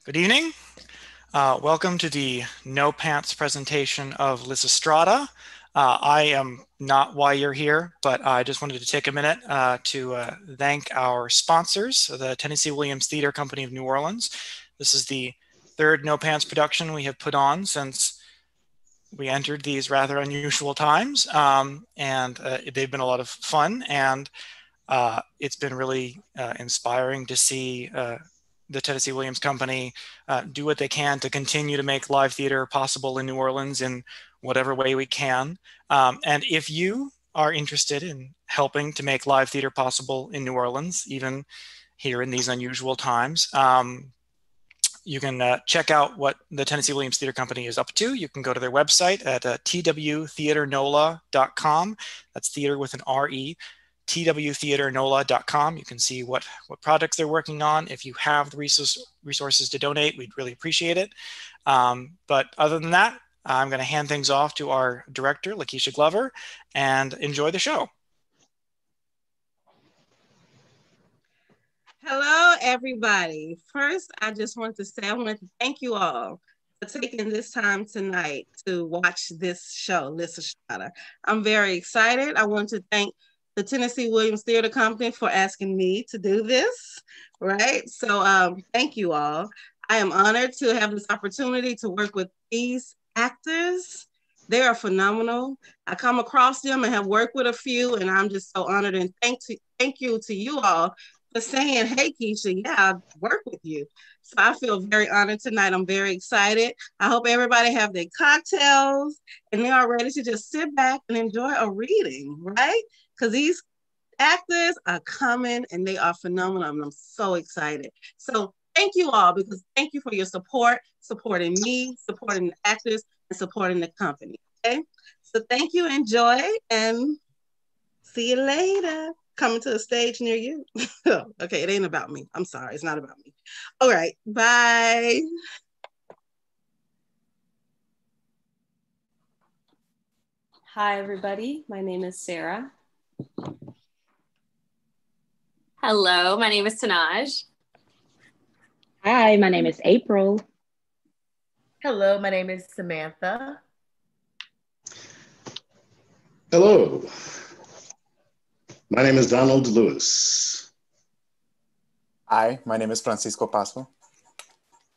Good evening. Welcome to the No Pants presentation of Lysistrata. I am not why you're here, but I just wanted to take a minute to thank our sponsors, the Tennessee Williams Theater Company of New Orleans. This is the third No Pants production we have put on since we entered these rather unusual times, and they've been a lot of fun, and it's been really inspiring to see the Tennessee Williams Company do what they can to continue to make live theater possible in New Orleans in whatever way we can. And if you are interested in helping to make live theater possible in New Orleans, even here in these unusual times, you can check out what the Tennessee Williams Theater Company is up to. You can go to their website at twtheaternola.com. That's theater with an R-E. twtheaternola.com. You can see what projects they're working on. If you have the resources to donate, we'd really appreciate it. But other than that, I'm going to hand things off to our director, LaKesha Glover, and enjoy the show. Hello, everybody. First, I just want to say I want to thank you all for taking this time tonight to watch this show, Lysistrata. I'm very excited. I want to thank the Tennessee Williams Theater Company for asking me to do this, right? So thank you all. I am honored to have this opportunity to work with these actors. They are phenomenal. I come across them and have worked with a few, and I'm just so honored, and thank you to you all for saying, hey, Kesha, yeah, I'll work with you. So I feel very honored tonight. I'm very excited. I hope everybody have their cocktails and they are ready to just sit back and enjoy a reading, right? Because these actors are coming and they are phenomenal. And I'm so excited. So thank you all, because thank you for your support, supporting me, supporting the actors, and supporting the company. Okay. So thank you, enjoy, and see you later. Coming to a stage near you. Okay, it ain't about me. I'm sorry, it's not about me. All right, bye. Hi, everybody. My name is Sarah. Hello, my name is Tenaj. Hi, my name is April. Hello, my name is Samantha. Hello, my name is Donald Lewis. Hi, my name is Francisco Pazo.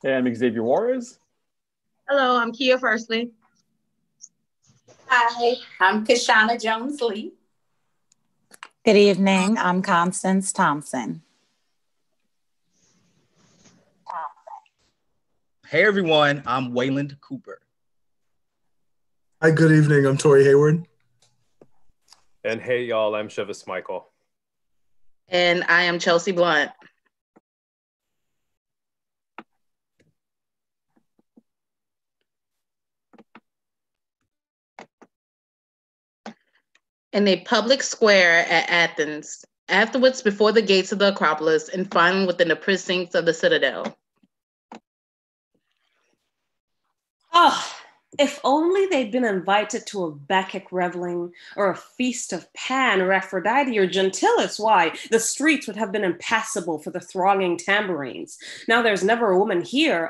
Hey, I'm Xavier Juarez. Hello, I'm Kia Firstly. Hi, I'm Keshuna Jones-Lee. Good evening, I'm Constance Thompson. Hey everyone, I'm Wayland Cooper. Hi, good evening, I'm Tori Hayward. And hey y'all, I'm Shivis Michael. And I am Chelsea Blunt. In a public square at Athens, afterwards before the gates of the Acropolis, and finally within the precincts of the Citadel. Oh, if only they'd been invited to a Bacchic reveling or a feast of Pan or Aphrodite or Gentilis, why, the streets would have been impassable for the thronging tambourines. Now there's never a woman here,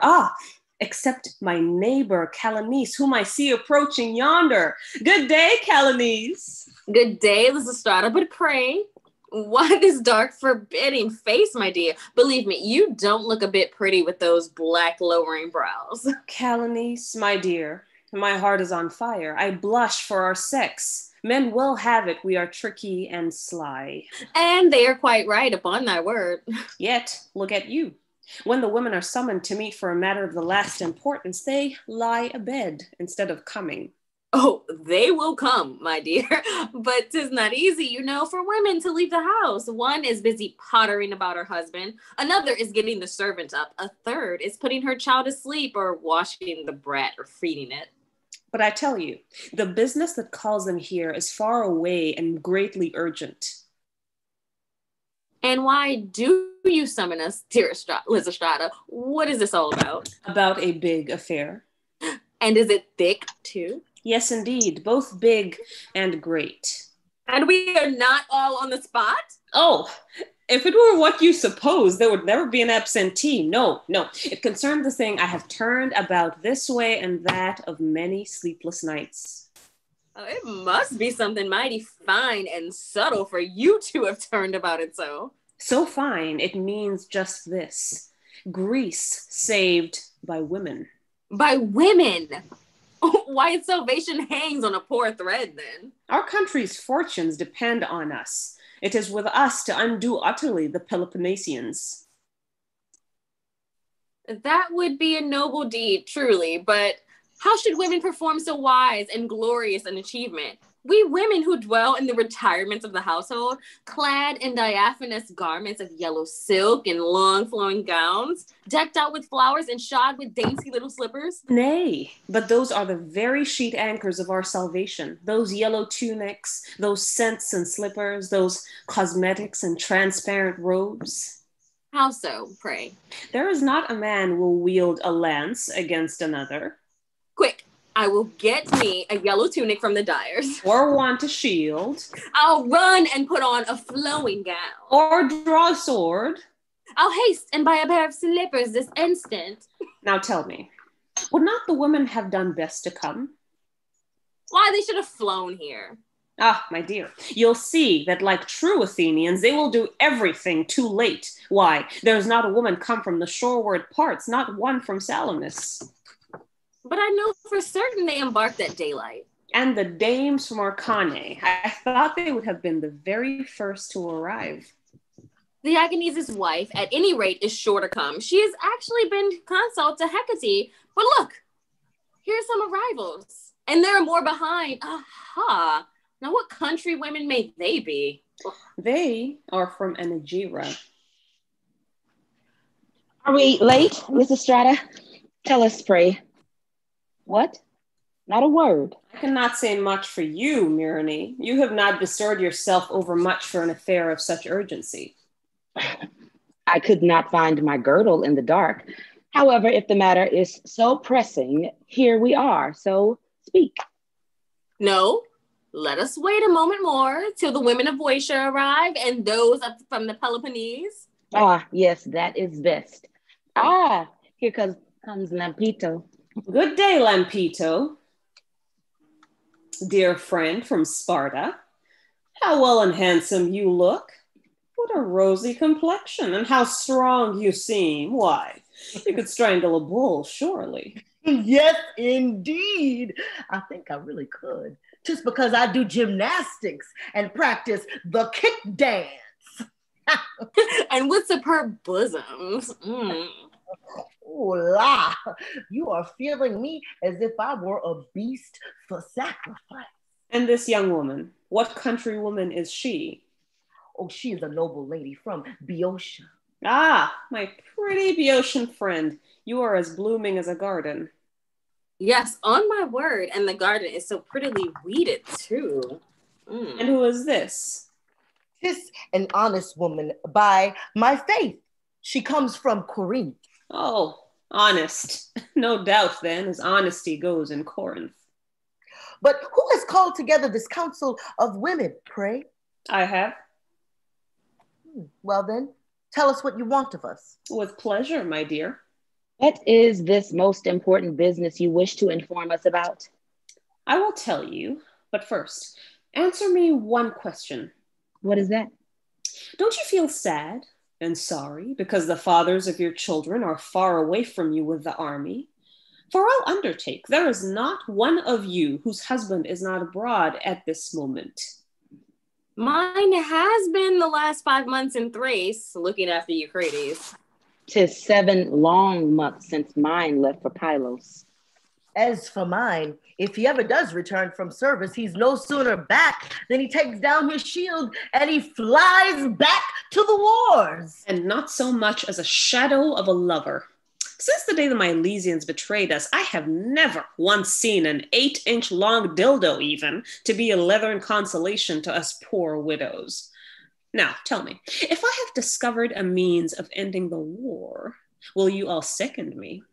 except my neighbor, Calonice, whom I see approaching yonder. Good day, Calonice. Good day, Lysistrata, but pray, why this dark, forbidding face, my dear? Believe me, you don't look a bit pretty with those black, lowering brows. Calonice, my dear, my heart is on fire. I blush for our sex. Men will have it we are tricky and sly. And they are quite right, upon thy word. Yet, look at you. When the women are summoned to meet for a matter of the last importance, they lie abed instead of coming. Oh, they will come, my dear, but 'tis not easy, you know, for women to leave the house. One is busy pottering about her husband. Another is getting the servant up. A third is putting her child to sleep or washing the brat or feeding it. But I tell you, the business that calls them here is far away and greatly urgent. And why do you summon us, dear Lysistrata? What is this all about? About a big affair. And is it thick, too? Yes, indeed, both big and great. And we are not all on the spot? Oh, If it were what you suppose, there would never be an absentee. No, no. It concerned the thing I have turned about this way and that of many sleepless nights. Oh, it must be something mighty fine and subtle for you to have turned about it so. So fine, it means just this. Greece saved by women. By women? Why its salvation hangs on a poor thread, then? Our country's fortunes depend on us. It is with us to undo utterly the Peloponnesians. That would be a noble deed, truly, but how should women perform so wise and glorious an achievement? We women who dwell in the retirements of the household, clad in diaphanous garments of yellow silk and long flowing gowns, decked out with flowers and shod with dainty little slippers? Nay, but those are the very sheet anchors of our salvation. Those yellow tunics, those scents and slippers, those cosmetics and transparent robes. How so, pray? There is not a man will wield a lance against another. Quick, I will get me a yellow tunic from the dyers. Or want a shield. I'll run and put on a flowing gown. Or draw a sword. I'll haste and buy a pair of slippers this instant. Now tell me, would not the women have done best to come? Why, they should have flown here. Ah, my dear, you'll see that like true Athenians, they will do everything too late. Why, there's not a woman come from the shoreward parts, not one from Salamis. But I know for certain they embarked at daylight. And the dames from Arcane, I thought they would have been the very first to arrive. The Agonese's wife, at any rate, is sure to come. She has actually been consort to Hecate. But look, here's some arrivals. And there are more behind. Aha! Now what country women may they be? They are from Anagira. Are we late, Lysistrata? Tell us, pray. What? Not a word. I cannot say much for you, Myrrhine. You have not bestirred yourself overmuch for an affair of such urgency. I could not find my girdle in the dark. However, if the matter is so pressing, here we are, so speak. No, let us wait a moment more till the women of Boeotia arrive and those from the Peloponnese. Ah, yes, that is best. Ah, here comes Lampito. Good day, Lampito. Dear friend from Sparta, how well and handsome you look. What a rosy complexion, and how strong you seem. Why, you could strangle a bull, surely. Yes, indeed. I think I really could. Just because I do gymnastics and practice the kick dance. And with superb bosoms. Oh, la, you are feeling me as if I were a beast for sacrifice. And this young woman, what countrywoman is she? Oh, she is a noble lady from Boeotia. Ah, my pretty Boeotian friend, you are as blooming as a garden. Yes, on my word, and the garden is so prettily weeded too. And who is this? 'Tis an honest woman by my faith. She comes from Corinth. Oh, honest. No doubt then, as honesty goes in Corinth. But who has called together this council of women, pray? I have. Well then, tell us what you want of us. With pleasure, my dear. What is this most important business you wish to inform us about? I will tell you, but first, answer me one question. What is that? Don't you feel sad and sorry because the fathers of your children are far away from you with the army? For I'll undertake there is not one of you whose husband is not abroad at this moment. Mine has been the last 5 months in Thrace, looking after Eucrates. 'Tis 7 long months since mine left for Pylos. As for mine, if he ever does return from service, he's no sooner back than he takes down his shield and he flies back to the wars. And not so much as a shadow of a lover. Since the day the Milesians betrayed us, I have never once seen an 8-inch long dildo even to be a leathern consolation to us poor widows. Now, tell me, if I have discovered a means of ending the war, will you all second me?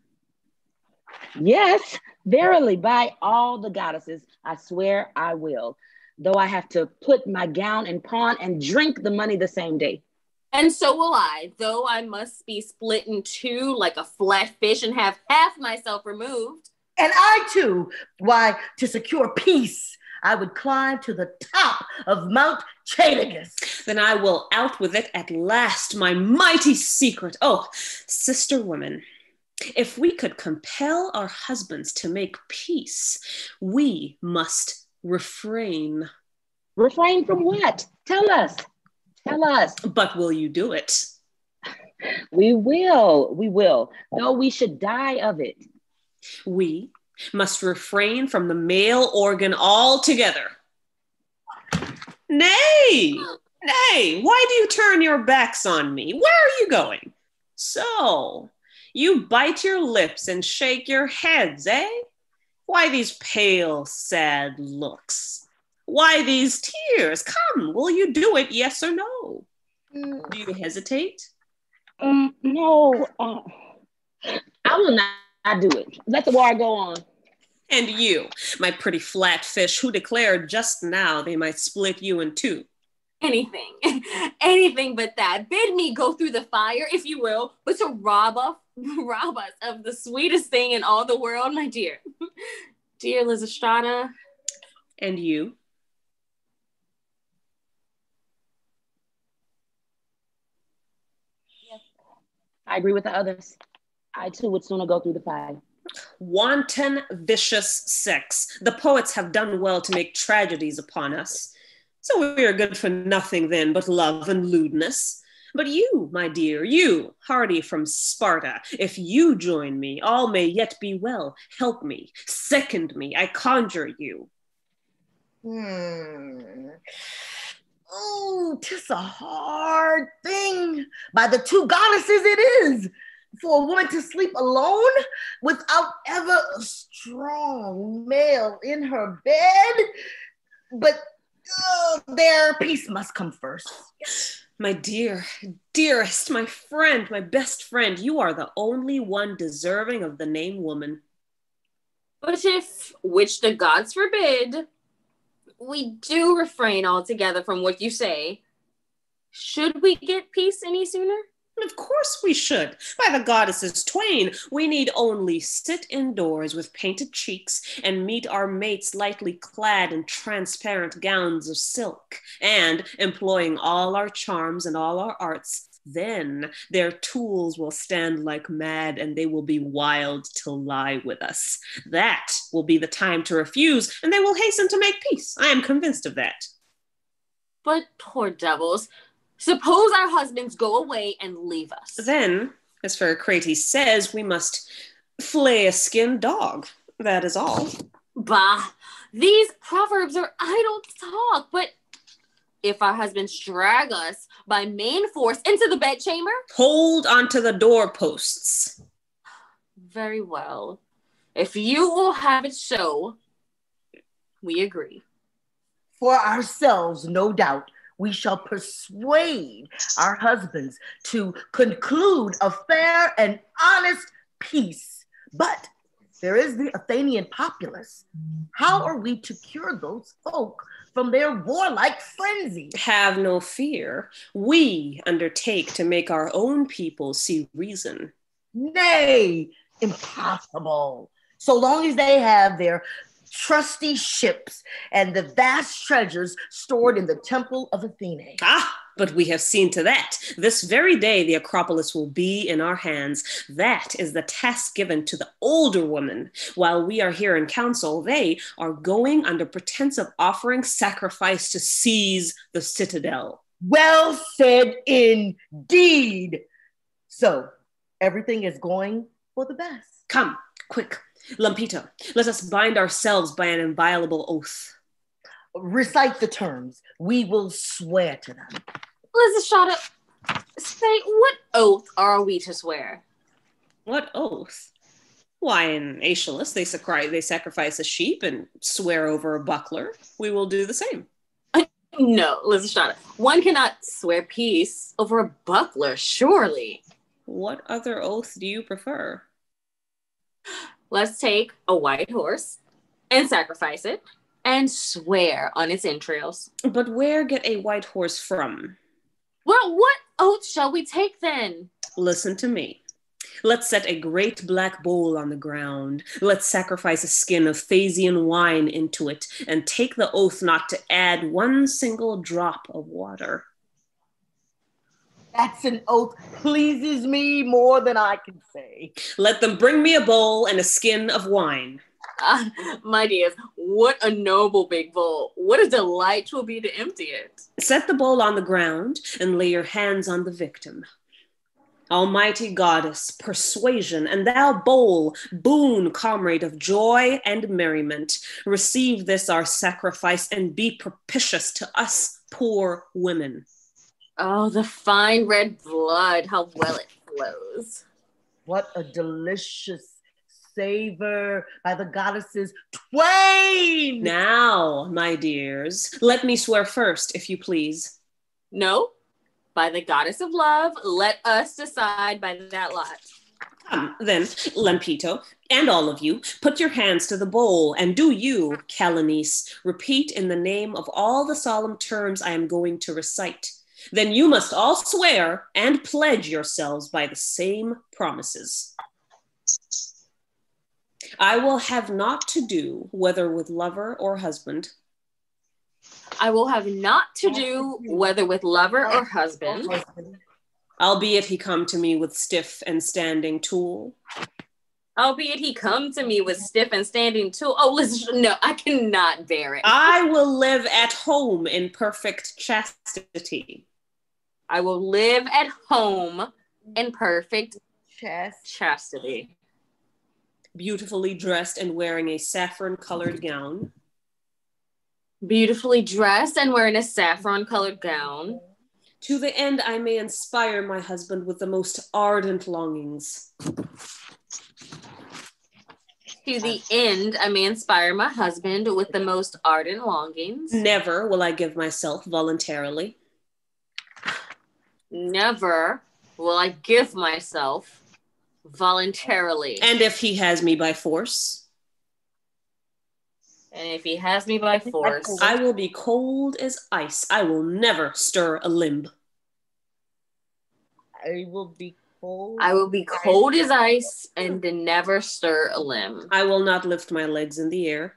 Yes, verily, by all the goddesses, I swear I will, though I have to put my gown in pawn and drink the money the same day. And so will I, though I must be split in two like a flat fish and have half myself removed. And I too, why, to secure peace, I would climb to the top of Mount Chalagus. Then I will out with it at last, my mighty secret. Oh, sister women, if we could compel our husbands to make peace, we must refrain. Refrain from what? Tell us. Tell us. But will you do it? We will. Though we should die of it. We must refrain from the male organ altogether. Nay, why do you turn your backs on me? Where are you going? So, you bite your lips and shake your heads, eh? Why these pale, sad looks? Why these tears? Come, will you do it, yes or no? Do you hesitate? No, I will not do it. Let the war go on. And you, my pretty flat fish, who declared just now they might split you in two. Anything but that. Bid me go through the fire, if you will, but to rob us of the sweetest thing in all the world, my dear. Dear Lysistrata. And you? Yes, I agree with the others. I too would sooner go through the fire. Wanton, vicious sex. The poets have done well to make tragedies upon us. So we are good for nothing then but love and lewdness. But you, my dear, you, hardy from Sparta, if you join me, all may yet be well. Help me, second me, I conjure you. Oh, 'tis a hard thing. By the two goddesses it is. For a woman to sleep alone without ever a strong male in her bed. But their peace must come first. My dear, dearest, my friend, my best friend, you are the only one deserving of the name woman. But if, which the gods forbid, we do refrain altogether from what you say, should we get peace any sooner? Of course we should. By the goddesses twain, we need only sit indoors with painted cheeks and meet our mates lightly clad in transparent gowns of silk, and, employing all our charms and all our arts, then their tools will stand like mad and they will be wild to lie with us. That will be the time to refuse, and they will hasten to make peace. I am convinced of that. But poor devils, suppose our husbands go away and leave us. Then, as Phaedrus says, we must flay a skinned dog. That is all. Bah, these proverbs are idle talk, but if our husbands drag us by main force into the bedchamber? Hold onto the doorposts. Very well. If you will have it so, we agree. For ourselves, no doubt, we shall persuade our husbands to conclude a fair and honest peace. But there is the Athenian populace. How are we to cure those folk from their warlike frenzy? Have no fear. We undertake to make our own people see reason. Nay, impossible. So long as they have their trusty ships and the vast treasures stored in the temple of Athene. But we have seen to that. This very day the Acropolis will be in our hands. That is the task given to the older women. While we are here in council, they are going under pretense of offering sacrifice to seize the citadel. Well said indeed. So everything is going for the best. Come, quick. Lampito, let us bind ourselves by an inviolable oath. Recite the terms. We will swear to them. Lysistrata, say, what oath are we to swear? What oath? Why, in Aeschylus, they sacrifice a sheep and swear over a buckler. We will do the same. No, Lysistrata, one cannot swear peace over a buckler, surely. What other oath do you prefer? Let's take a white horse and sacrifice it and swear on its entrails. But where get a white horse from? Well, what oath shall we take then? Listen to me. Let's set a great black bowl on the ground. Let's sacrifice a skin of Phasian wine into it and take the oath not to add one single drop of water. That's an oath pleases me more than I can say. Let them bring me a bowl and a skin of wine. My dears, what a noble big bowl. What a delight 'twill be to empty it. Set the bowl on the ground and lay your hands on the victim. Almighty goddess, persuasion, and thou bowl, boon comrade of joy and merriment, receive this our sacrifice and be propitious to us poor women. Oh, the fine red blood, how well it flows. What a delicious savor by the goddesses twain. Now, my dears, let me swear first, if you please. No, by the goddess of love, let us decide by that lot. Then, Lampito, and all of you, put your hands to the bowl, and do you, Calonice, repeat in the name of all the solemn terms I am going to recite. Then you must all swear and pledge yourselves by the same promises. I will have naught to do, whether with lover or husband. I will have naught to do, whether with lover or husband. Albeit he come to me with stiff and standing tool. Albeit he come to me with stiff and standing tool. Oh, listen, no, I cannot bear it. I will live at home in perfect chastity. I will live at home in perfect chastity. Beautifully dressed and wearing a saffron-colored gown. Beautifully dressed and wearing a saffron-colored gown. To the end I may inspire my husband with the most ardent longings. To the end I may inspire my husband with the most ardent longings. Never will I give myself voluntarily. Never will I give myself voluntarily. And if he has me by force? And if he has me by force? I will be cold as ice. I will never stir a limb. I will be cold. I will be cold as ice and never stir a limb. I will not lift my legs in the air.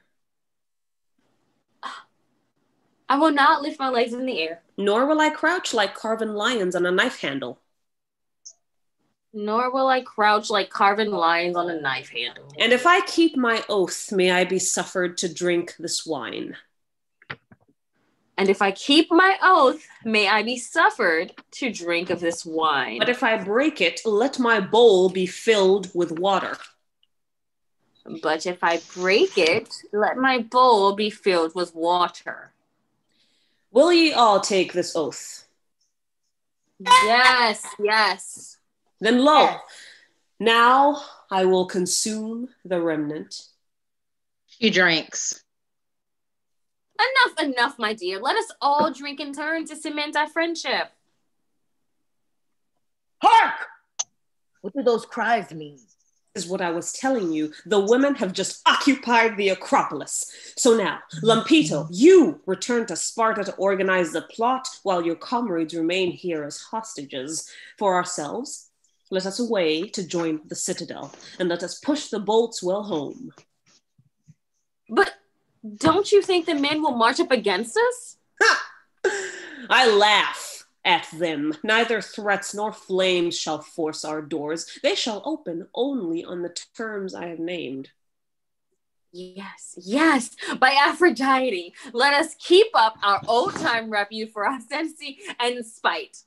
I will not lift my legs in the air. Nor will I crouch like carven lions on a knife handle. Nor will I crouch like carven lions on a knife handle. And if I keep my oath, may I be suffered to drink this wine. And if I keep my oath, may I be suffered to drink of this wine. But if I break it, let my bowl be filled with water. But if I break it, let my bowl be filled with water. Will ye all take this oath? Yes, yes. Then lo, now I will consume the remnant. She drinks. Enough, my dear. Let us all drink in turn to cement our friendship. Hark! What do those cries mean? Is what I was telling you. The women have just occupied the Acropolis. So now, Lampito, you return to Sparta to organize the plot while your comrades remain here as hostages. For ourselves, let us away to join the citadel, and let us push the bolts well home. But don't you think the men will march up against us? Ha! I laugh at them. Neither threats nor flames shall force our doors. They shall open only on the terms I have named. Yes, yes, by Aphrodite, let us keep up our old-time repute for obstinacy and spite.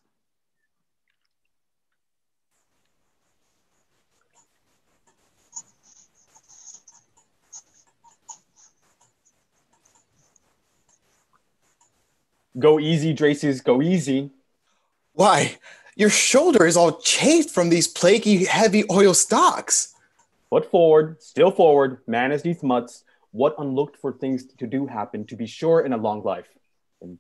Go easy, Draces, go easy. Why, your shoulder is all chafed from these plaguey heavy oil stocks. Foot forward, still forward, man as neath mutts. What unlooked for things to do happen, to be sure, in a long life. And,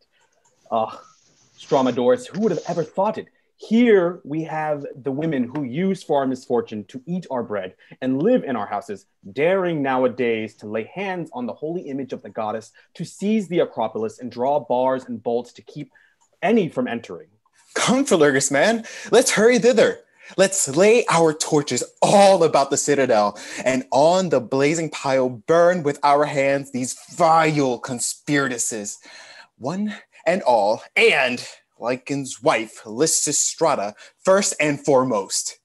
Stramadoris, who would have ever thought it? Here we have the women who use for our misfortune to eat our bread and live in our houses, daring nowadays to lay hands on the holy image of the goddess, to seize the Acropolis and draw bars and bolts to keep any from entering. Come, Philurgus, man. Let's hurry thither. Let's lay our torches all about the citadel, and on the blazing pile burn with our hands these vile conspiracies, one and all, and Lycan's wife, Lysistrata, first and foremost.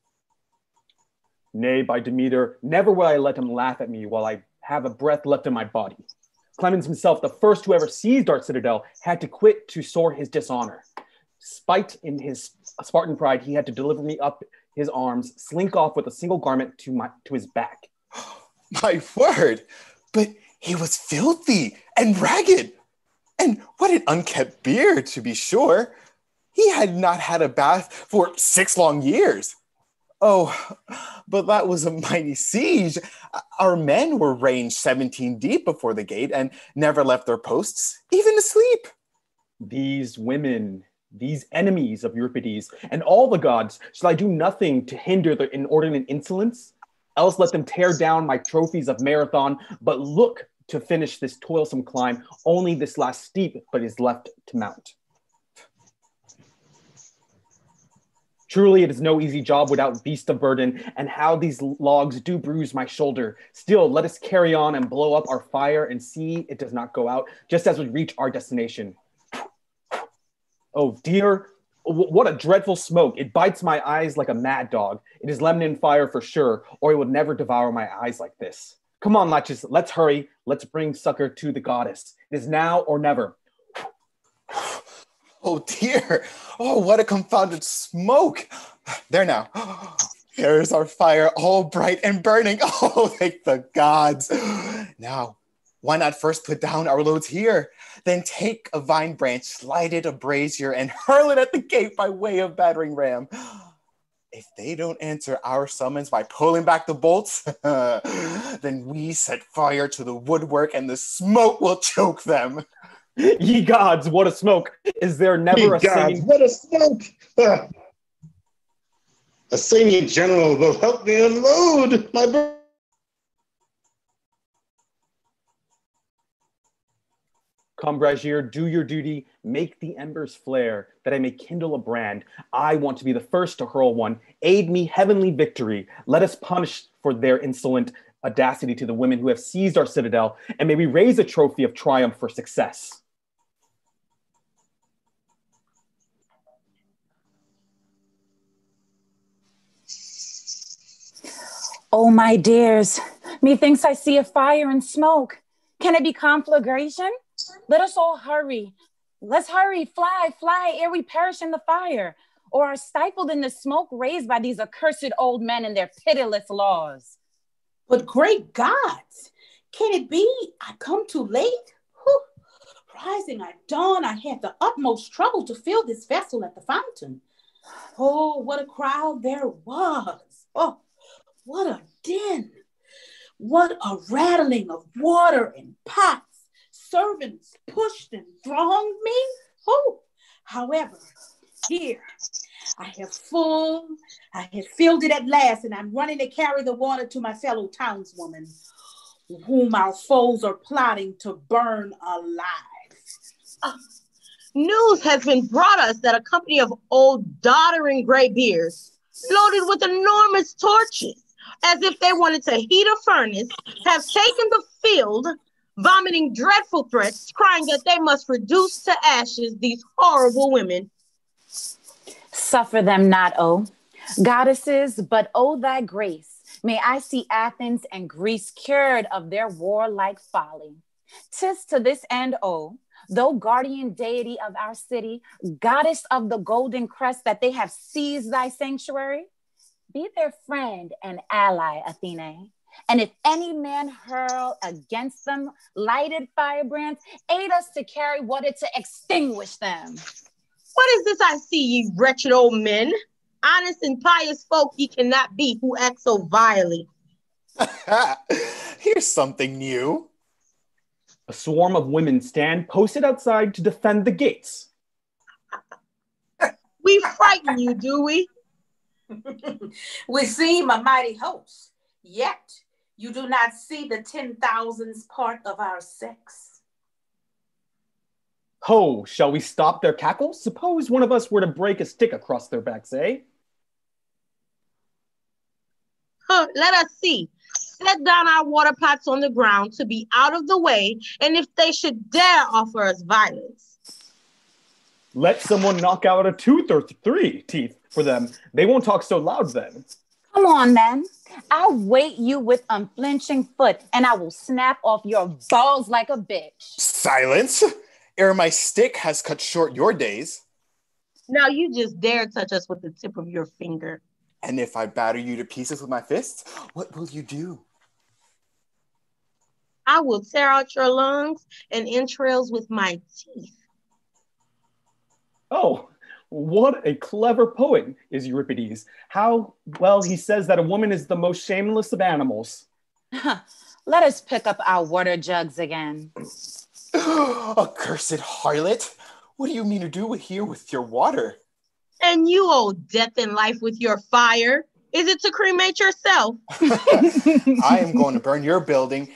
Nay, by Demeter, never will I let him laugh at me while I have a breath left in my body. Clemens himself, the first who ever seized our citadel, had to quit to soar his dishonor. Spite in his Spartan pride, he had to deliver me up his arms, slink off with a single garment to his back. My word, but he was filthy and ragged. And what an unkept beard, to be sure. He had not had a bath for 6 long years. Oh, but that was a mighty siege. Our men were ranged 17 deep before the gate and never left their posts, even to sleep. These women, these enemies of Euripides and all the gods, shall I do nothing to hinder their inordinate insolence? Else let them tear down my trophies of Marathon, but look to finish this toilsome climb. Only this last steep but is left to mount. Truly, it is no easy job without beast of burden, and how these logs do bruise my shoulder. Still, let us carry on and blow up our fire and see it does not go out, just as we reach our destination. Oh dear, what a dreadful smoke. It bites my eyes like a mad dog. It is Lemon fire for sure, or it would never devour my eyes like this. Come on, Latches, let's hurry. Let's bring succor to the goddess. It is now or never. Oh dear, oh, what a confounded smoke. There now, there's our fire all bright and burning. Oh, thank the gods. Now, why not first put down our loads here, then take a vine branch, light it a brazier, and hurl it at the gate by way of battering ram. If they don't answer our summons by pulling back the bolts, then we set fire to the woodwork and the smoke will choke them. Ye gods, what a smoke! Is there never a singing... What a smoke! A singing general will help me unload my bird. Come, Brazier, do your duty, make the embers flare, that I may kindle a brand. I want to be the first to hurl one. Aid me, heavenly victory. Let us punish for their insolent audacity to the women who have seized our citadel, and may we raise a trophy of triumph for success. Oh, my dears, methinks I see a fire and smoke. Can it be conflagration? Let us all hurry. Let's hurry, fly, ere we perish in the fire, or are stifled in the smoke raised by these accursed old men and their pitiless laws. But great gods, can it be I come too late? Whew. Rising at dawn, I had the utmost trouble to fill this vessel at the fountain. Oh, what a crowd there was. Oh, what a din. What a rattling of water and pots. Servants pushed and thronged me. Oh, however, here I have filled it at last, and I'm running to carry the water to my fellow townswoman, whom our foes are plotting to burn alive. News has been brought us that a company of old doddering gray beards, loaded with enormous torches, as if they wanted to heat a furnace, have taken the field, vomiting dreadful threats, crying that they must reduce to ashes these horrible women. Suffer them not, O goddesses, but O thy grace. May I see Athens and Greece cured of their warlike folly. 'Tis to this end, O, though guardian deity of our city, goddess of the golden crest, that they have seized thy sanctuary. Be their friend and ally, Athene. And if any man hurl against them lighted firebrands, aid us to carry water to extinguish them. What is this I see, ye wretched old men? Honest and pious folk ye cannot be, who act so vilely. Here's something new. A swarm of women stand posted outside to defend the gates. We frighten you, do we? We seem a mighty host, yet you do not see the 10,000th part of our sex. Ho, shall we stop their cackles? Suppose one of us were to break a stick across their backs, eh? Let us see. Set down our water pots on the ground to be out of the way, and if they should dare offer us violence. Let someone knock out a tooth or three teeth for them. They won't talk so loud then. Come on, then. I'll weight you with unflinching foot, and I will snap off your balls like a bitch. Silence! Ere my stick has cut short your days. Now you just dare touch us with the tip of your finger. And if I batter you to pieces with my fists, what will you do? I will tear out your lungs and entrails with my teeth. Oh, what a clever poet is Euripides. How well he says that a woman is the most shameless of animals. Let us pick up our water jugs again. Accursed harlot! What do you mean to do here with your water? And you old death in life with your fire. Is it to cremate yourself? I am going to burn your building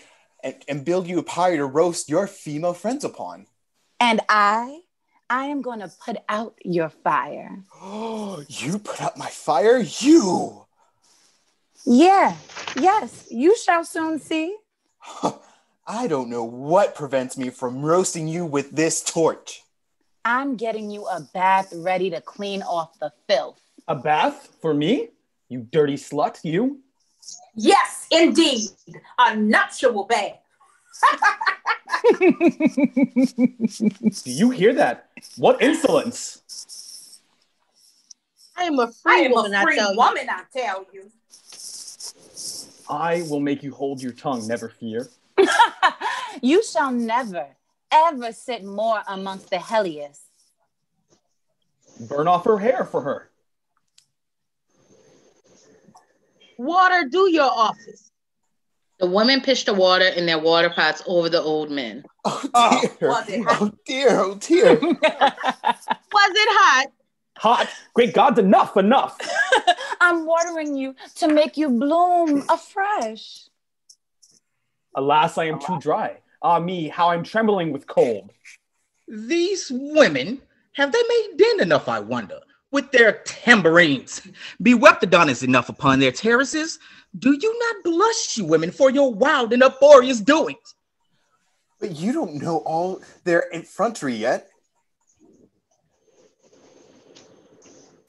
and build you a pyre to roast your female friends upon. And I am going to put out your fire. Oh, you put out my fire? You! Yeah, yes, you shall soon see. I don't know what prevents me from roasting you with this torch. I'm getting you a bath ready to clean off the filth. A bath for me? You dirty slut, you? Yes, indeed. A nuptial bath. Do you hear that? What insolence! I am a free woman, I tell you. I will make you hold your tongue, never fear. You shall never, ever sit more amongst the Helios. Burn off her hair for her. Water, do your office. The women pitched the water in their water pots over the old men. Oh dear, oh dear, oh dear. Was it hot? Hot? Great gods, enough. I'm watering you to make you bloom afresh. Alas, I am too dry. Ah me, how I'm trembling with cold. These women, have they made din enough, I wonder, with their tambourines? Beweptodon is enough upon their terraces. Do you not blush, you women, for your wild and uproarious doings? But you don't know all their effrontery yet.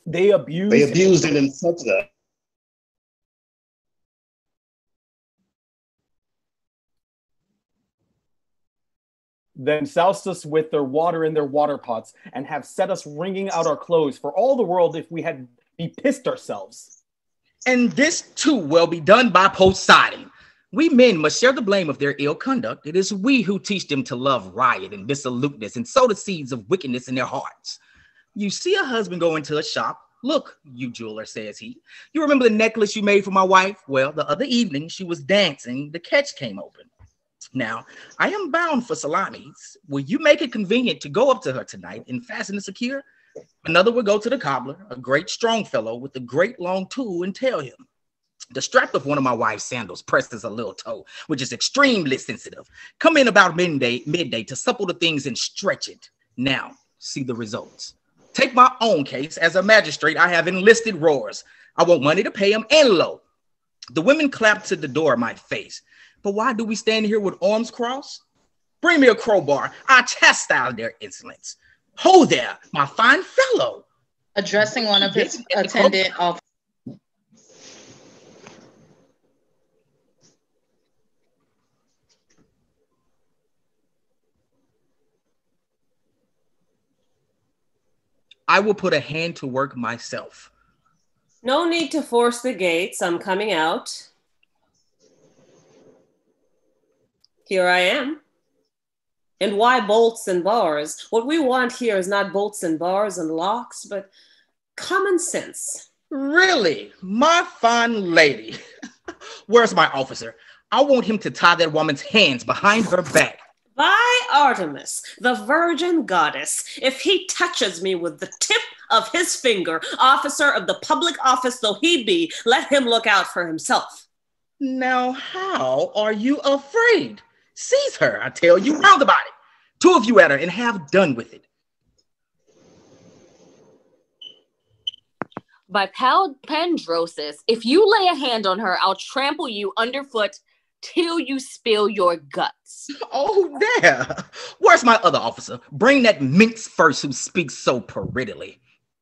They abused it and such that. Then soused us with their water in their water pots, and have set us wringing out our clothes for all the world if we had be pissed ourselves. And this too will be done by Poseidon. We men must share the blame of their ill conduct. It is we who teach them to love riot and dissoluteness and sow the seeds of wickedness in their hearts. You see a husband go into a shop. Look, you jeweler, says he. You remember the necklace you made for my wife? Well, the other evening she was dancing. The catch came open. Now, I am bound for salamis. Will you make it convenient to go up to her tonight and fasten it secure? Another will go to the cobbler, a great strong fellow with a great long tool, and tell him, the strap of one of my wife's sandals presses a little toe, which is extremely sensitive. Come in about midday to supple the things and stretch it. Now, see the results. Take my own case. As a magistrate, I have enlisted roars. I want money to pay him and low. The women clapped to the door of my face. But why do we stand here with arms crossed? Bring me a crowbar. I chastise their insolence. Ho there, my fine fellow. Addressing one of his attendant officers. I will put a hand to work myself. No need to force the gates. I'm coming out. Here I am. And why bolts and bars? What we want here is not bolts and bars and locks, but common sense. Really? My fine lady. Where's my officer? I want him to tie that woman's hands behind her back. By Artemis, the virgin goddess, if he touches me with the tip of his finger, officer of the public office though he be, let him look out for himself. Now, how are you afraid? Seize her, I tell you, round the body. Two of you at her and have done with it. By Pandrosis, if you lay a hand on her, I'll trample you underfoot till you spill your guts. Oh, there. Where's my other officer? Bring that minx first who speaks so prettily.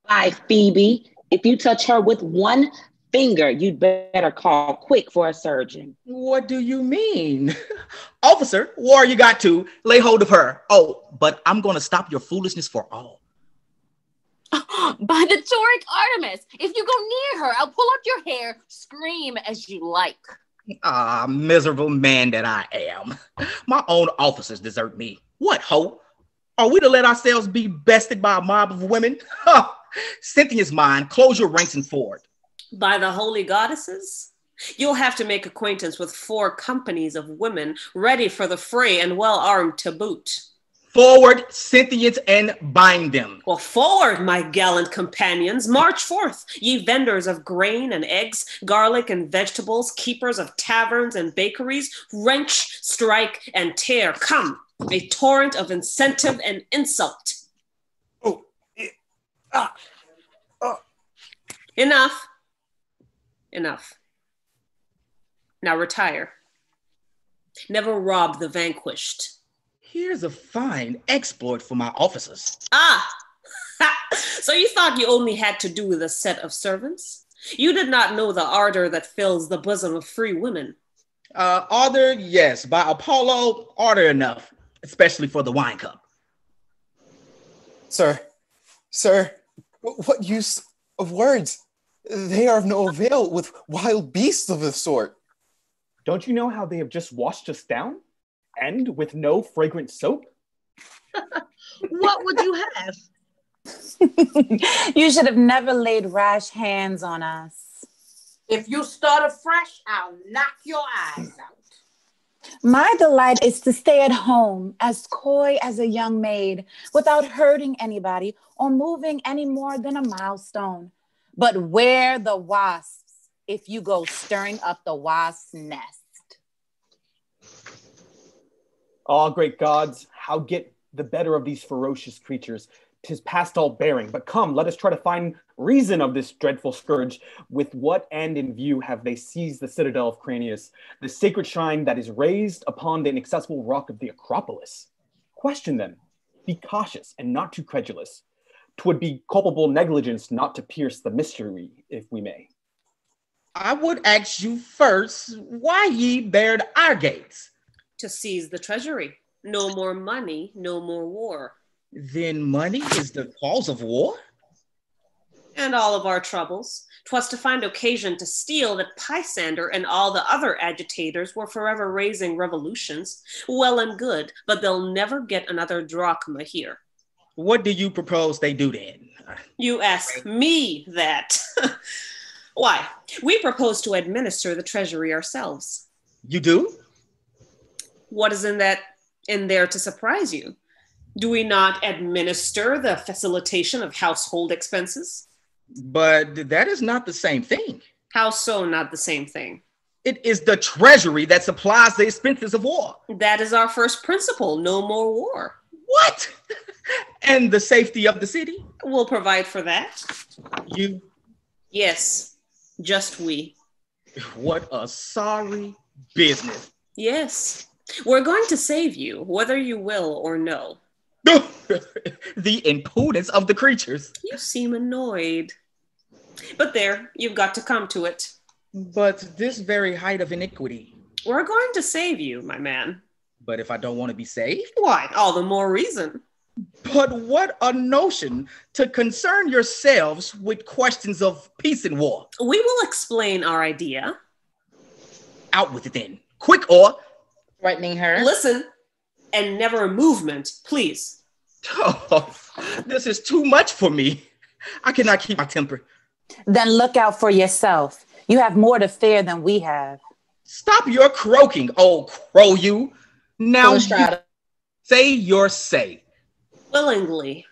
Bye, Phoebe. If you touch her with one finger, you'd better call quick for a surgeon. What do you mean? Officer, war you got to. Lay hold of her. Oh, but I'm going to stop your foolishness for all. By the Tauric Artemis, if you go near her, I'll pull up your hair, scream as you like. Ah, miserable man that I am. My own officers desert me. What, ho? Are we to let ourselves be bested by a mob of women? Cynthia's mine. Close your ranks and forward. By the holy goddesses, you'll have to make acquaintance with 4 companies of women ready for the fray and well armed to boot. Forward, Cynthians, and bind them. Well, forward, my gallant companions. March forth, ye vendors of grain and eggs, garlic and vegetables, keepers of taverns and bakeries. Wrench, strike, and tear. Come, a torrent of incentive and insult. Enough. Enough. Now retire. Never rob the vanquished. Here's a fine exploit for my officers. Ah! So you thought you only had to do with a set of servants? You did not know the ardor that fills the bosom of free women. Ardor, yes. By Apollo, ardor enough, especially for the wine cup. Sir, what use of words? They are of no avail with wild beasts of the sort. Don't you know how they have just washed us down? And with no fragrant soap? What would you have? You should have never laid rash hands on us. If you start afresh, I'll knock your eyes out. My delight is to stay at home, as coy as a young maid, without hurting anybody or moving any more than a milestone. But where the wasps if you go stirring up the wasp's nest? Ah, great gods, how get the better of these ferocious creatures? 'Tis past all bearing, but come, let us try to find reason of this dreadful scourge. With what end in view have they seized the citadel of Cranius, the sacred shrine that is raised upon the inaccessible rock of the Acropolis? Question them. Be cautious and not too credulous. 'Twould be culpable negligence not to pierce the mystery, if we may. I would ask you first, why ye bared our gates? To seize the treasury. No more money, no more war. Then money is the cause of war? And all of our troubles. 'Twas to find occasion to steal that Pysander and all the other agitators were forever raising revolutions. Well and good, but they'll never get another drachma here. What do you propose they do then? You ask me that. Why, we propose to administer the treasury ourselves. You do? What is in there to surprise you? Do we not administer the facilitation of household expenses? But that is not the same thing. How so not the same thing? It is the treasury that supplies the expenses of war. That is our first principle, no more war. What? And the safety of the city? We'll provide for that. You? Yes, just we. What a sorry business. Yes, we're going to save you, whether you will or no. The impudence of the creatures. You seem annoyed. But there, you've got to come to it. But this very height of iniquity. We're going to save you, my man. But if I don't want to be saved? Why, all the more reason. But what a notion to concern yourselves with questions of peace and war. We will explain our idea. Out with it then. Quick, or... Threatening her. Listen, and never a movement, please. Oh, this is too much for me. I cannot keep my temper. Then look out for yourself. You have more to fear than we have. Stop your croaking, old crow you. Now you say your say. Willingly.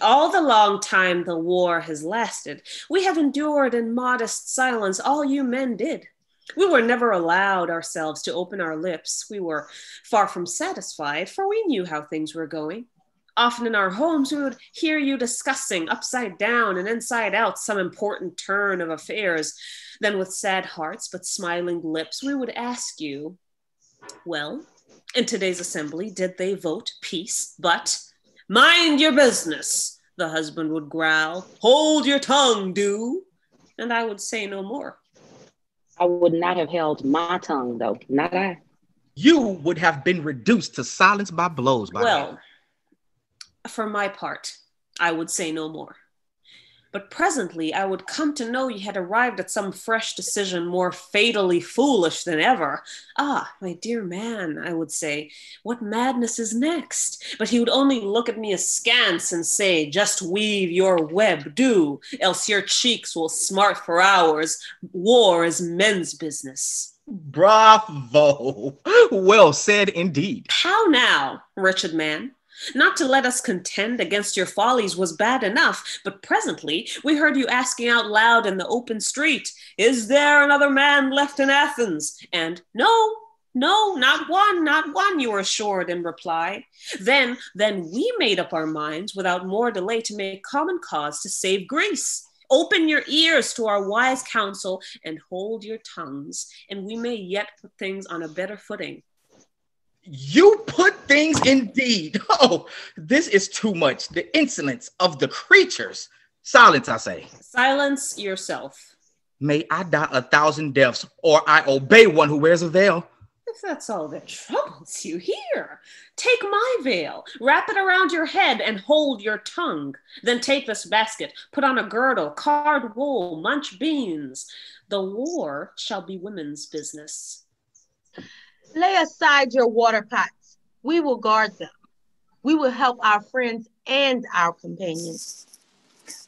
All the long time the war has lasted, we have endured in modest silence all you men did. We were never allowed ourselves to open our lips. We were far from satisfied, for we knew how things were going. Often in our homes, we would hear you discussing upside down and inside out some important turn of affairs. Then with sad hearts but smiling lips, we would ask you, well, in today's assembly, did they vote peace? But mind your business, the husband would growl. Hold your tongue, do. And I would say no more. I would not have held my tongue, though. Not I. You would have been reduced to silence by blows. Well, for my part, I would say no more. But presently, I would come to know you had arrived at some fresh decision more fatally foolish than ever. Ah, my dear man, I would say, what madness is next? But he would only look at me askance and say, just weave your web, do, else your cheeks will smart for hours. War is men's business. Bravo. Well said indeed. How now, wretched man? Not to let us contend against your follies was bad enough, but presently we heard you asking out loud in the open street, is there another man left in Athens? And no, not one, you were assured in reply. Then we made up our minds without more delay to make common cause to save Greece. Open your ears to our wise counsel and hold your tongues, and we may yet put things on a better footing. You put things indeed. Oh, this is too much. The insolence of the creatures. Silence, I say. Silence yourself. May I die 1,000 deaths, or I obey one who wears a veil. If that's all that troubles you, here, take my veil, wrap it around your head, and hold your tongue. Then take this basket, put on a girdle, card wool, munch beans. The war shall be women's business. Lay aside your water pots. We will guard them. We will help our friends and our companions.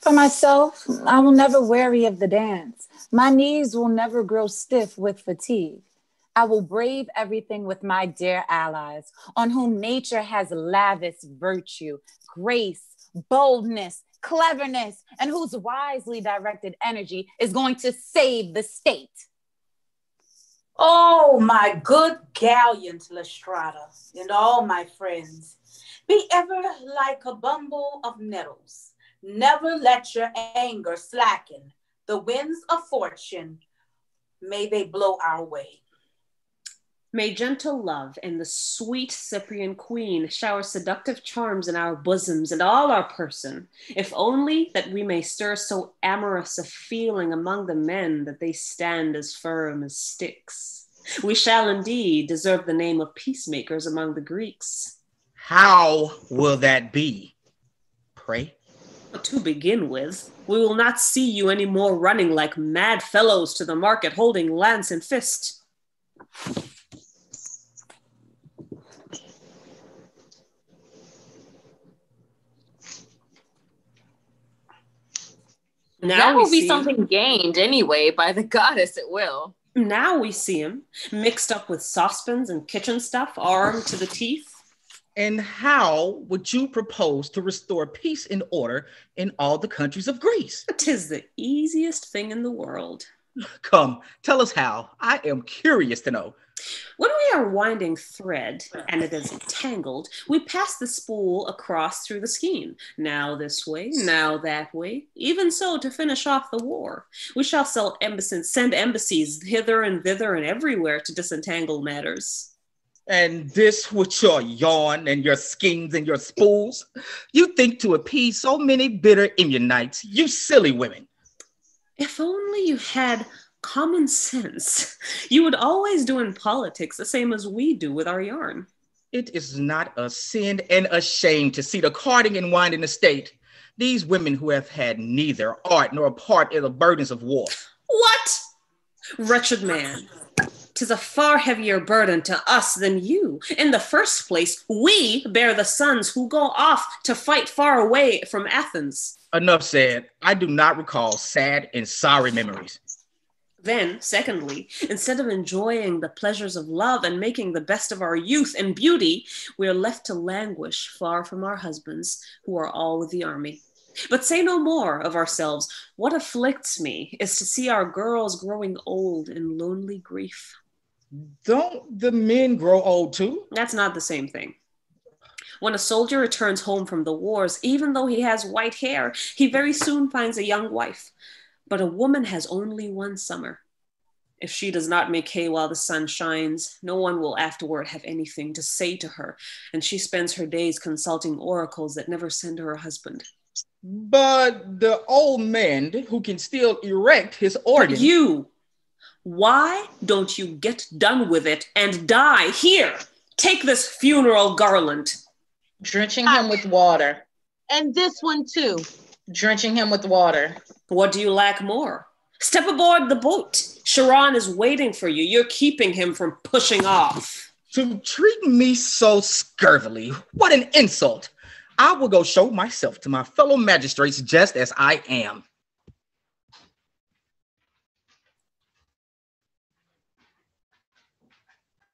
For myself, I will never weary of the dance. My knees will never grow stiff with fatigue. I will brave everything with my dear allies, on whom nature has lavished virtue, grace, boldness, cleverness, and whose wisely directed energy is going to save the state. Oh, my good gallant Lysistrata, and all my friends, be ever like a bundle of nettles. Never let your anger slacken. The winds of fortune, may they blow our way. May gentle love and the sweet Cyprian queen shower seductive charms in our bosoms and all our person, if only that we may stir so amorous a feeling among the men that they stand as firm as sticks. We shall indeed deserve the name of peacemakers among the Greeks. How will that be? Pray. To begin with, we will not see you any more running like mad fellows to the market holding lance and fist. That will be something gained anyway, by the goddess it will. Now we see him, mixed up with saucepans and kitchen stuff, armed to the teeth. And how would you propose to restore peace and order in all the countries of Greece? 'Tis the easiest thing in the world. Come, tell us how. I am curious to know. When we are winding thread, and it is entangled, we pass the spool across through the skein. Now this way, now that way, even so to finish off the war. We shall send embassies hither and thither and everywhere to disentangle matters. And this with your yarn and your skeins and your spools? You think to appease so many bitter Immunites, you silly women. If only you had common sense, you would always do in politics the same as we do with our yarn. It is not a sin and a shame to see the carding and winding the state. These women who have had neither art nor part in the burdens of war. What? Wretched man, 'tis a far heavier burden to us than you. In the first place, we bear the sons who go off to fight far away from Athens. Enough said. I do not recall sad and sorry memories. Then, secondly, instead of enjoying the pleasures of love and making the best of our youth and beauty, we are left to languish far from our husbands, who are all with the army. But say no more of ourselves. What afflicts me is to see our girls growing old in lonely grief. Don't the men grow old too? That's not the same thing. When a soldier returns home from the wars, even though he has white hair, he very soon finds a young wife. But a woman has only one summer. If she does not make hay while the sun shines, no one will afterward have anything to say to her, and she spends her days consulting oracles that never send her a husband. But the old man who can still erect his organs. But you, why don't you get done with it and die? Here, take this funeral garland. Drenching him with water. And this one too. Drenching him with water. What do you lack more? Step aboard the boat. Sharon is waiting for you. You're keeping him from pushing off. To treat me so scurvily, what an insult. I will go show myself to my fellow magistrates just as I am.